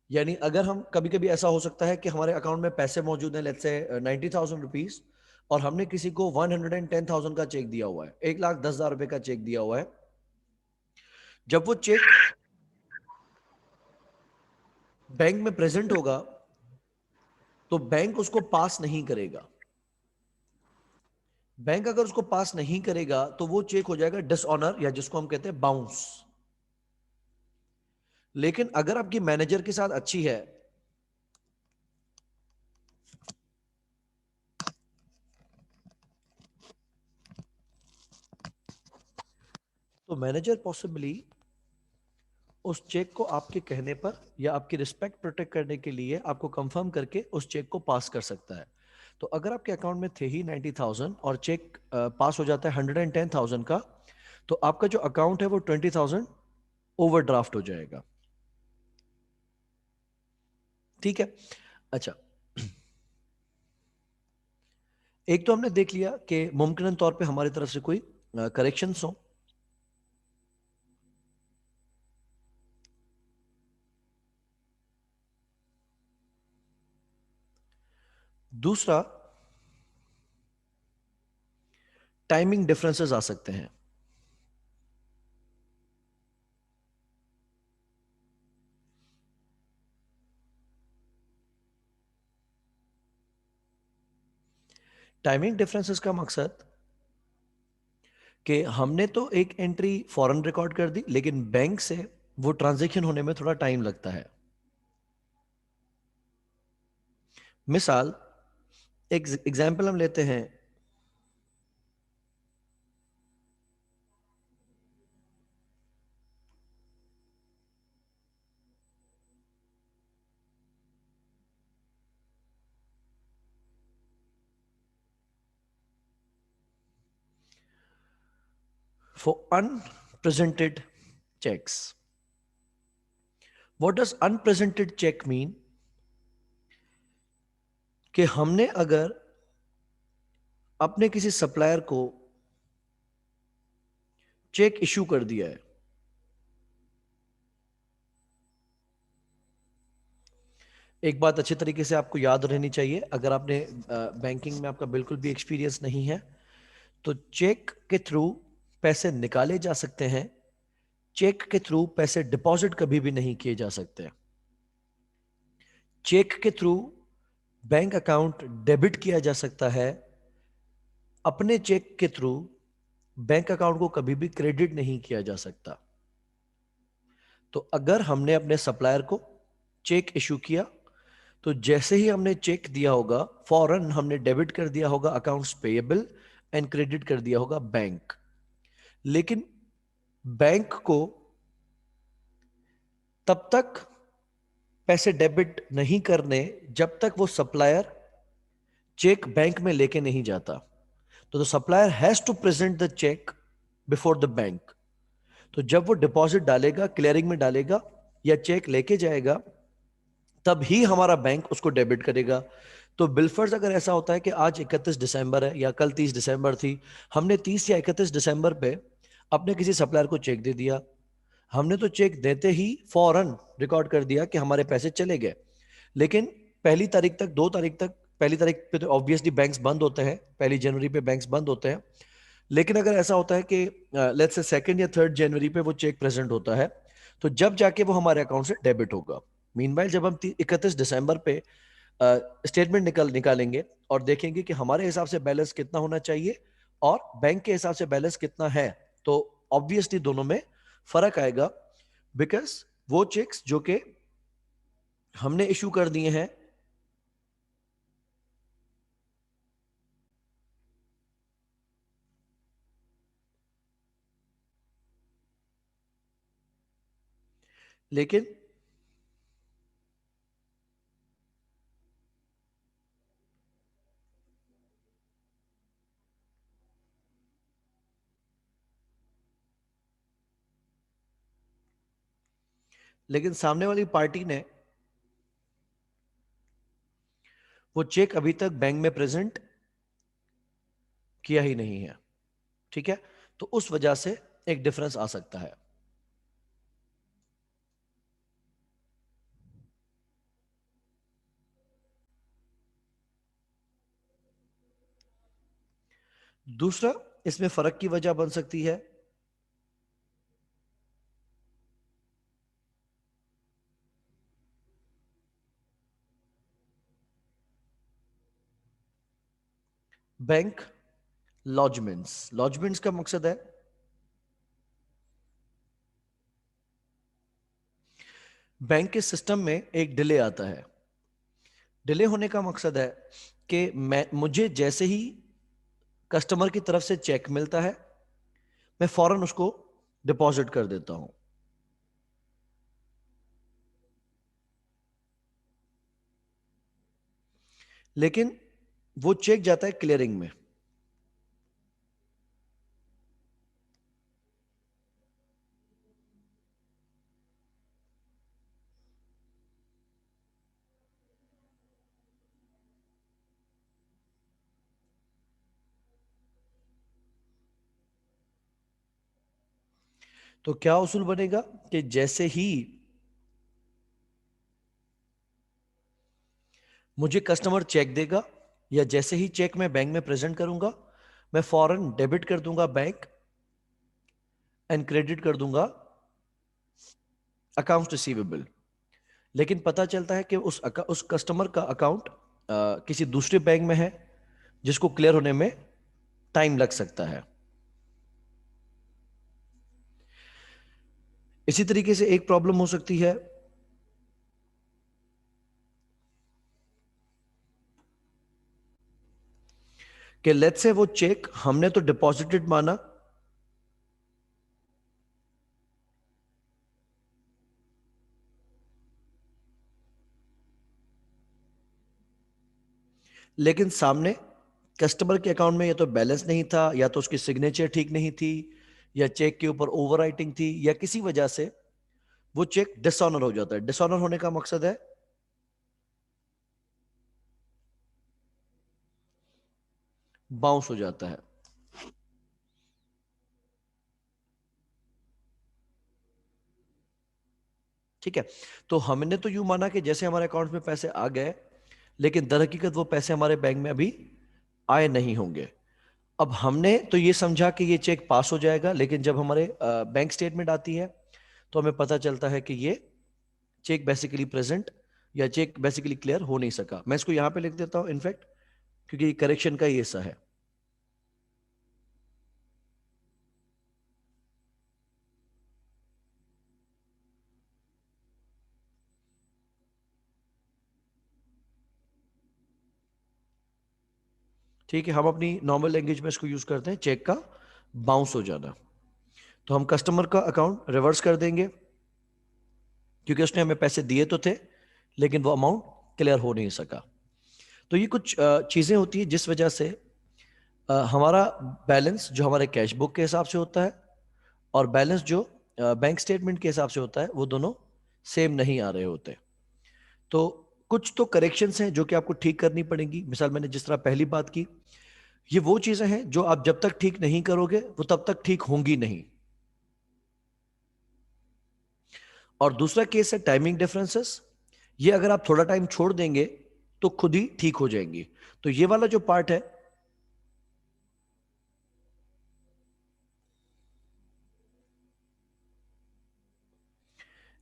यानी अगर हम कभी कभी ऐसा हो सकता है कि हमारे अकाउंट में पैसे मौजूद हैं, लेट्स से 90,000 रुपीज, और हमने किसी को 110,000 का चेक दिया हुआ है, 1,10,000 रुपए का चेक दिया हुआ है। जब वो चेक बैंक में प्रेजेंट होगा तो बैंक उसको पास नहीं करेगा। बैंक अगर उसको पास नहीं करेगा तो वो चेक हो जाएगा डिसऑनर, या जिसको हम कहते हैं बाउंस। लेकिन अगर आपकी मैनेजर के साथ अच्छी है तो मैनेजर पॉसिबली उस चेक को आपके कहने पर या आपकी रिस्पेक्ट प्रोटेक्ट करने के लिए आपको कंफर्म करके उस चेक को पास कर सकता है। तो अगर आपके अकाउंट में थे ही 90,000 और चेक पास हो जाता है 110,000 का, तो आपका जो अकाउंट है वो 20,000 ओवरड्राफ्ट हो जाएगा। ठीक है। अच्छा, एक तो हमने देख लिया कि मुमकिन तौर पे हमारी तरफ से कोई करेक्शंस हो। दूसरा, टाइमिंग डिफरेंसेस आ सकते हैं। टाइमिंग डिफरेंसेस का मकसद कि हमने तो एक एंट्री फॉरेन रिकॉर्ड कर दी, लेकिन बैंक से वो ट्रांजैक्शन होने में थोड़ा टाइम लगता है। मिसाल, एक एग्जाम्पल हम लेते हैं। For unpresented cheques, what does unpresented cheque mean? कि हमने अगर अपने किसी सप्लायर को चेक इशू कर दिया है, एक बात अच्छी तरीके से आपको याद रहनी चाहिए, अगर आपने बैंकिंग में आपका बिल्कुल भी एक्सपीरियंस नहीं है, तो चेक के थ्रू पैसे निकाले जा सकते हैं, चेक के थ्रू पैसे डिपॉजिट कभी भी नहीं किए जा सकते। चेक के थ्रू बैंक अकाउंट डेबिट किया जा सकता है, अपने चेक के थ्रू बैंक अकाउंट को कभी भी क्रेडिट नहीं किया जा सकता। तो अगर हमने अपने सप्लायर को चेक इशू किया तो जैसे ही हमने चेक दिया होगा फौरन हमने डेबिट कर दिया होगा अकाउंट्स पेएबल एंड क्रेडिट कर दिया होगा बैंक। लेकिन बैंक को तब तक पैसे डेबिट नहीं करने जब तक वो सप्लायर चेक बैंक में लेके नहीं जाता। तो the supplier has to present the cheque before the bank. तो जब वो डिपॉजिट डालेगा, क्लियरिंग में डालेगा या चेक लेके जाएगा, तब ही हमारा बैंक उसको डेबिट करेगा। तो बिलफर्ज अगर ऐसा होता है कि आज 31 दिसंबर है या कल 30 दिसंबर थी, हमने 30 या 31 दिसंबर पे अपने किसी सप्लायर को चेक दे दिया, हमने तो चेक देते ही फौरन रिकॉर्ड कर दिया कि हमारे पैसे चले गए। लेकिन पहली तारीख तक, 2 तारीख तक, पहली तारीख पे तो ऑब्वियसली बैंक्स बंद होते हैं, 1 जनवरी पे बैंक्स बंद होते हैं। लेकिन अगर ऐसा होता है कि लेट्स से 2 या 3 जनवरी पे वो चेक प्रेजेंट होता है, तो जब जाके वो हमारे अकाउंट से डेबिट होगा। मीनवाइल जब हम 31 दिसंबर पे स्टेटमेंट निकालेंगे और देखेंगे कि हमारे हिसाब से बैलेंस कितना होना चाहिए और बैंक के हिसाब से बैलेंस कितना है, तो ऑब्वियसली दोनों में फर्क आएगा। बिकॉज वो चेक्स जो कि हमने इशू कर दिए हैं लेकिन लेकिन सामने वाली पार्टी ने वो चेक अभी तक बैंक में प्रेजेंट किया ही नहीं है, ठीक है? तो उस वजह से एक डिफरेंस आ सकता है। दूसरा इसमें फर्क की वजह बन सकती है बैंक लॉजमेंट्स। लॉजमेंट्स का मकसद है बैंक के सिस्टम में एक डिले आता है। डिले होने का मकसद है कि मुझे जैसे ही कस्टमर की तरफ से चेक मिलता है, मैं फौरन उसको डिपॉजिट कर देता हूं। लेकिन वो चेक जाता है क्लियरिंग में। तो क्या उसूल बनेगा कि जैसे ही मुझे कस्टमर चेक देगा या जैसे ही चेक मैं बैंक में प्रेजेंट करूंगा, मैं फौरन डेबिट कर दूंगा बैंक एंड क्रेडिट कर दूंगा अकाउंट रिसीवेबल। लेकिन पता चलता है कि उस कस्टमर का अकाउंट किसी दूसरे बैंक में है, जिसको क्लियर होने में टाइम लग सकता है। इसी तरीके से एक प्रॉब्लम हो सकती है कि लेट्स से वो चेक हमने तो डिपॉजिटेड माना, लेकिन सामने कस्टमर के अकाउंट में या तो बैलेंस नहीं था, या तो उसकी सिग्नेचर ठीक नहीं थी, या चेक के ऊपर ओवर राइटिंग थी, या किसी वजह से वो चेक डिसऑनर हो जाता है। डिसऑनर होने का मकसद है बाउंस हो जाता है। ठीक है? तो हमने तो यूं माना कि जैसे हमारे अकाउंट में पैसे आ गए, लेकिन दर हकीकत वो पैसे हमारे बैंक में अभी आए नहीं होंगे। अब हमने तो ये समझा कि ये चेक पास हो जाएगा, लेकिन जब हमारे बैंक स्टेटमेंट आती है तो हमें पता चलता है कि ये चेक बेसिकली प्रेजेंट या चेक बेसिकली क्लियर हो नहीं सका। मैं इसको यहां पे लिख देता हूं इनफैक्ट, क्योंकि करेक्शन का ही हिस्सा है। ठीक है, हम अपनी नॉर्मल लैंग्वेज में इसको यूज करते हैं चेक का बाउंस हो जाना। तो हम कस्टमर का अकाउंट रिवर्स कर देंगे, क्योंकि उसने हमें पैसे दिए तो थे, लेकिन वो अमाउंट क्लियर हो नहीं सका। तो ये कुछ चीजें होती है जिस वजह से हमारा बैलेंस जो हमारे कैश बुक के हिसाब से होता है और बैलेंस जो बैंक स्टेटमेंट के हिसाब से होता है, वो दोनों सेम नहीं आ रहे होते। तो कुछ तो करेक्शंस हैं जो कि आपको ठीक करनी पड़ेंगी। मिसाल मैंने जिस तरह पहली बात की, ये वो चीजें हैं जो आप जब तक ठीक नहीं करोगे वो तब तक ठीक होंगी नहीं। और दूसरा केस है टाइमिंग डिफरेंसेस। ये अगर आप थोड़ा टाइम छोड़ देंगे तो खुद ही ठीक हो जाएंगी। तो ये वाला जो पार्ट है,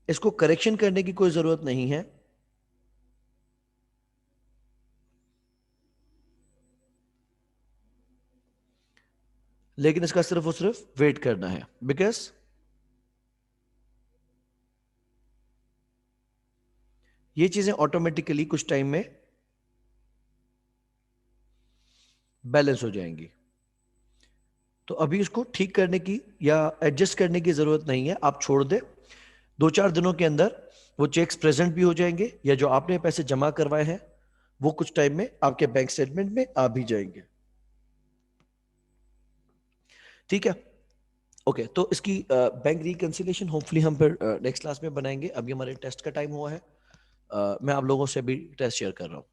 इसको करेक्शन करने की कोई जरूरत नहीं है, लेकिन इसका सिर्फ और सिर्फ वेट करना है। बिकॉज ये चीजें ऑटोमेटिकली कुछ टाइम में बैलेंस हो जाएंगी। तो अभी इसको ठीक करने की या एडजस्ट करने की जरूरत नहीं है, आप छोड़ दें। 2-4 दिनों के अंदर वो चेक्स प्रेजेंट भी हो जाएंगे, या जो आपने पैसे जमा करवाए हैं वो कुछ टाइम में आपके बैंक स्टेटमेंट में आ भी जाएंगे। ठीक है, ओके। तो इसकी बैंक रिकंसिलिएशन होपफुली हम फिर नेक्स्ट क्लास में बनाएंगे। अभी हमारे टेस्ट का टाइम हुआ है। मैं आप लोगों से भी टेस्ट शेयर कर रहा हूँ।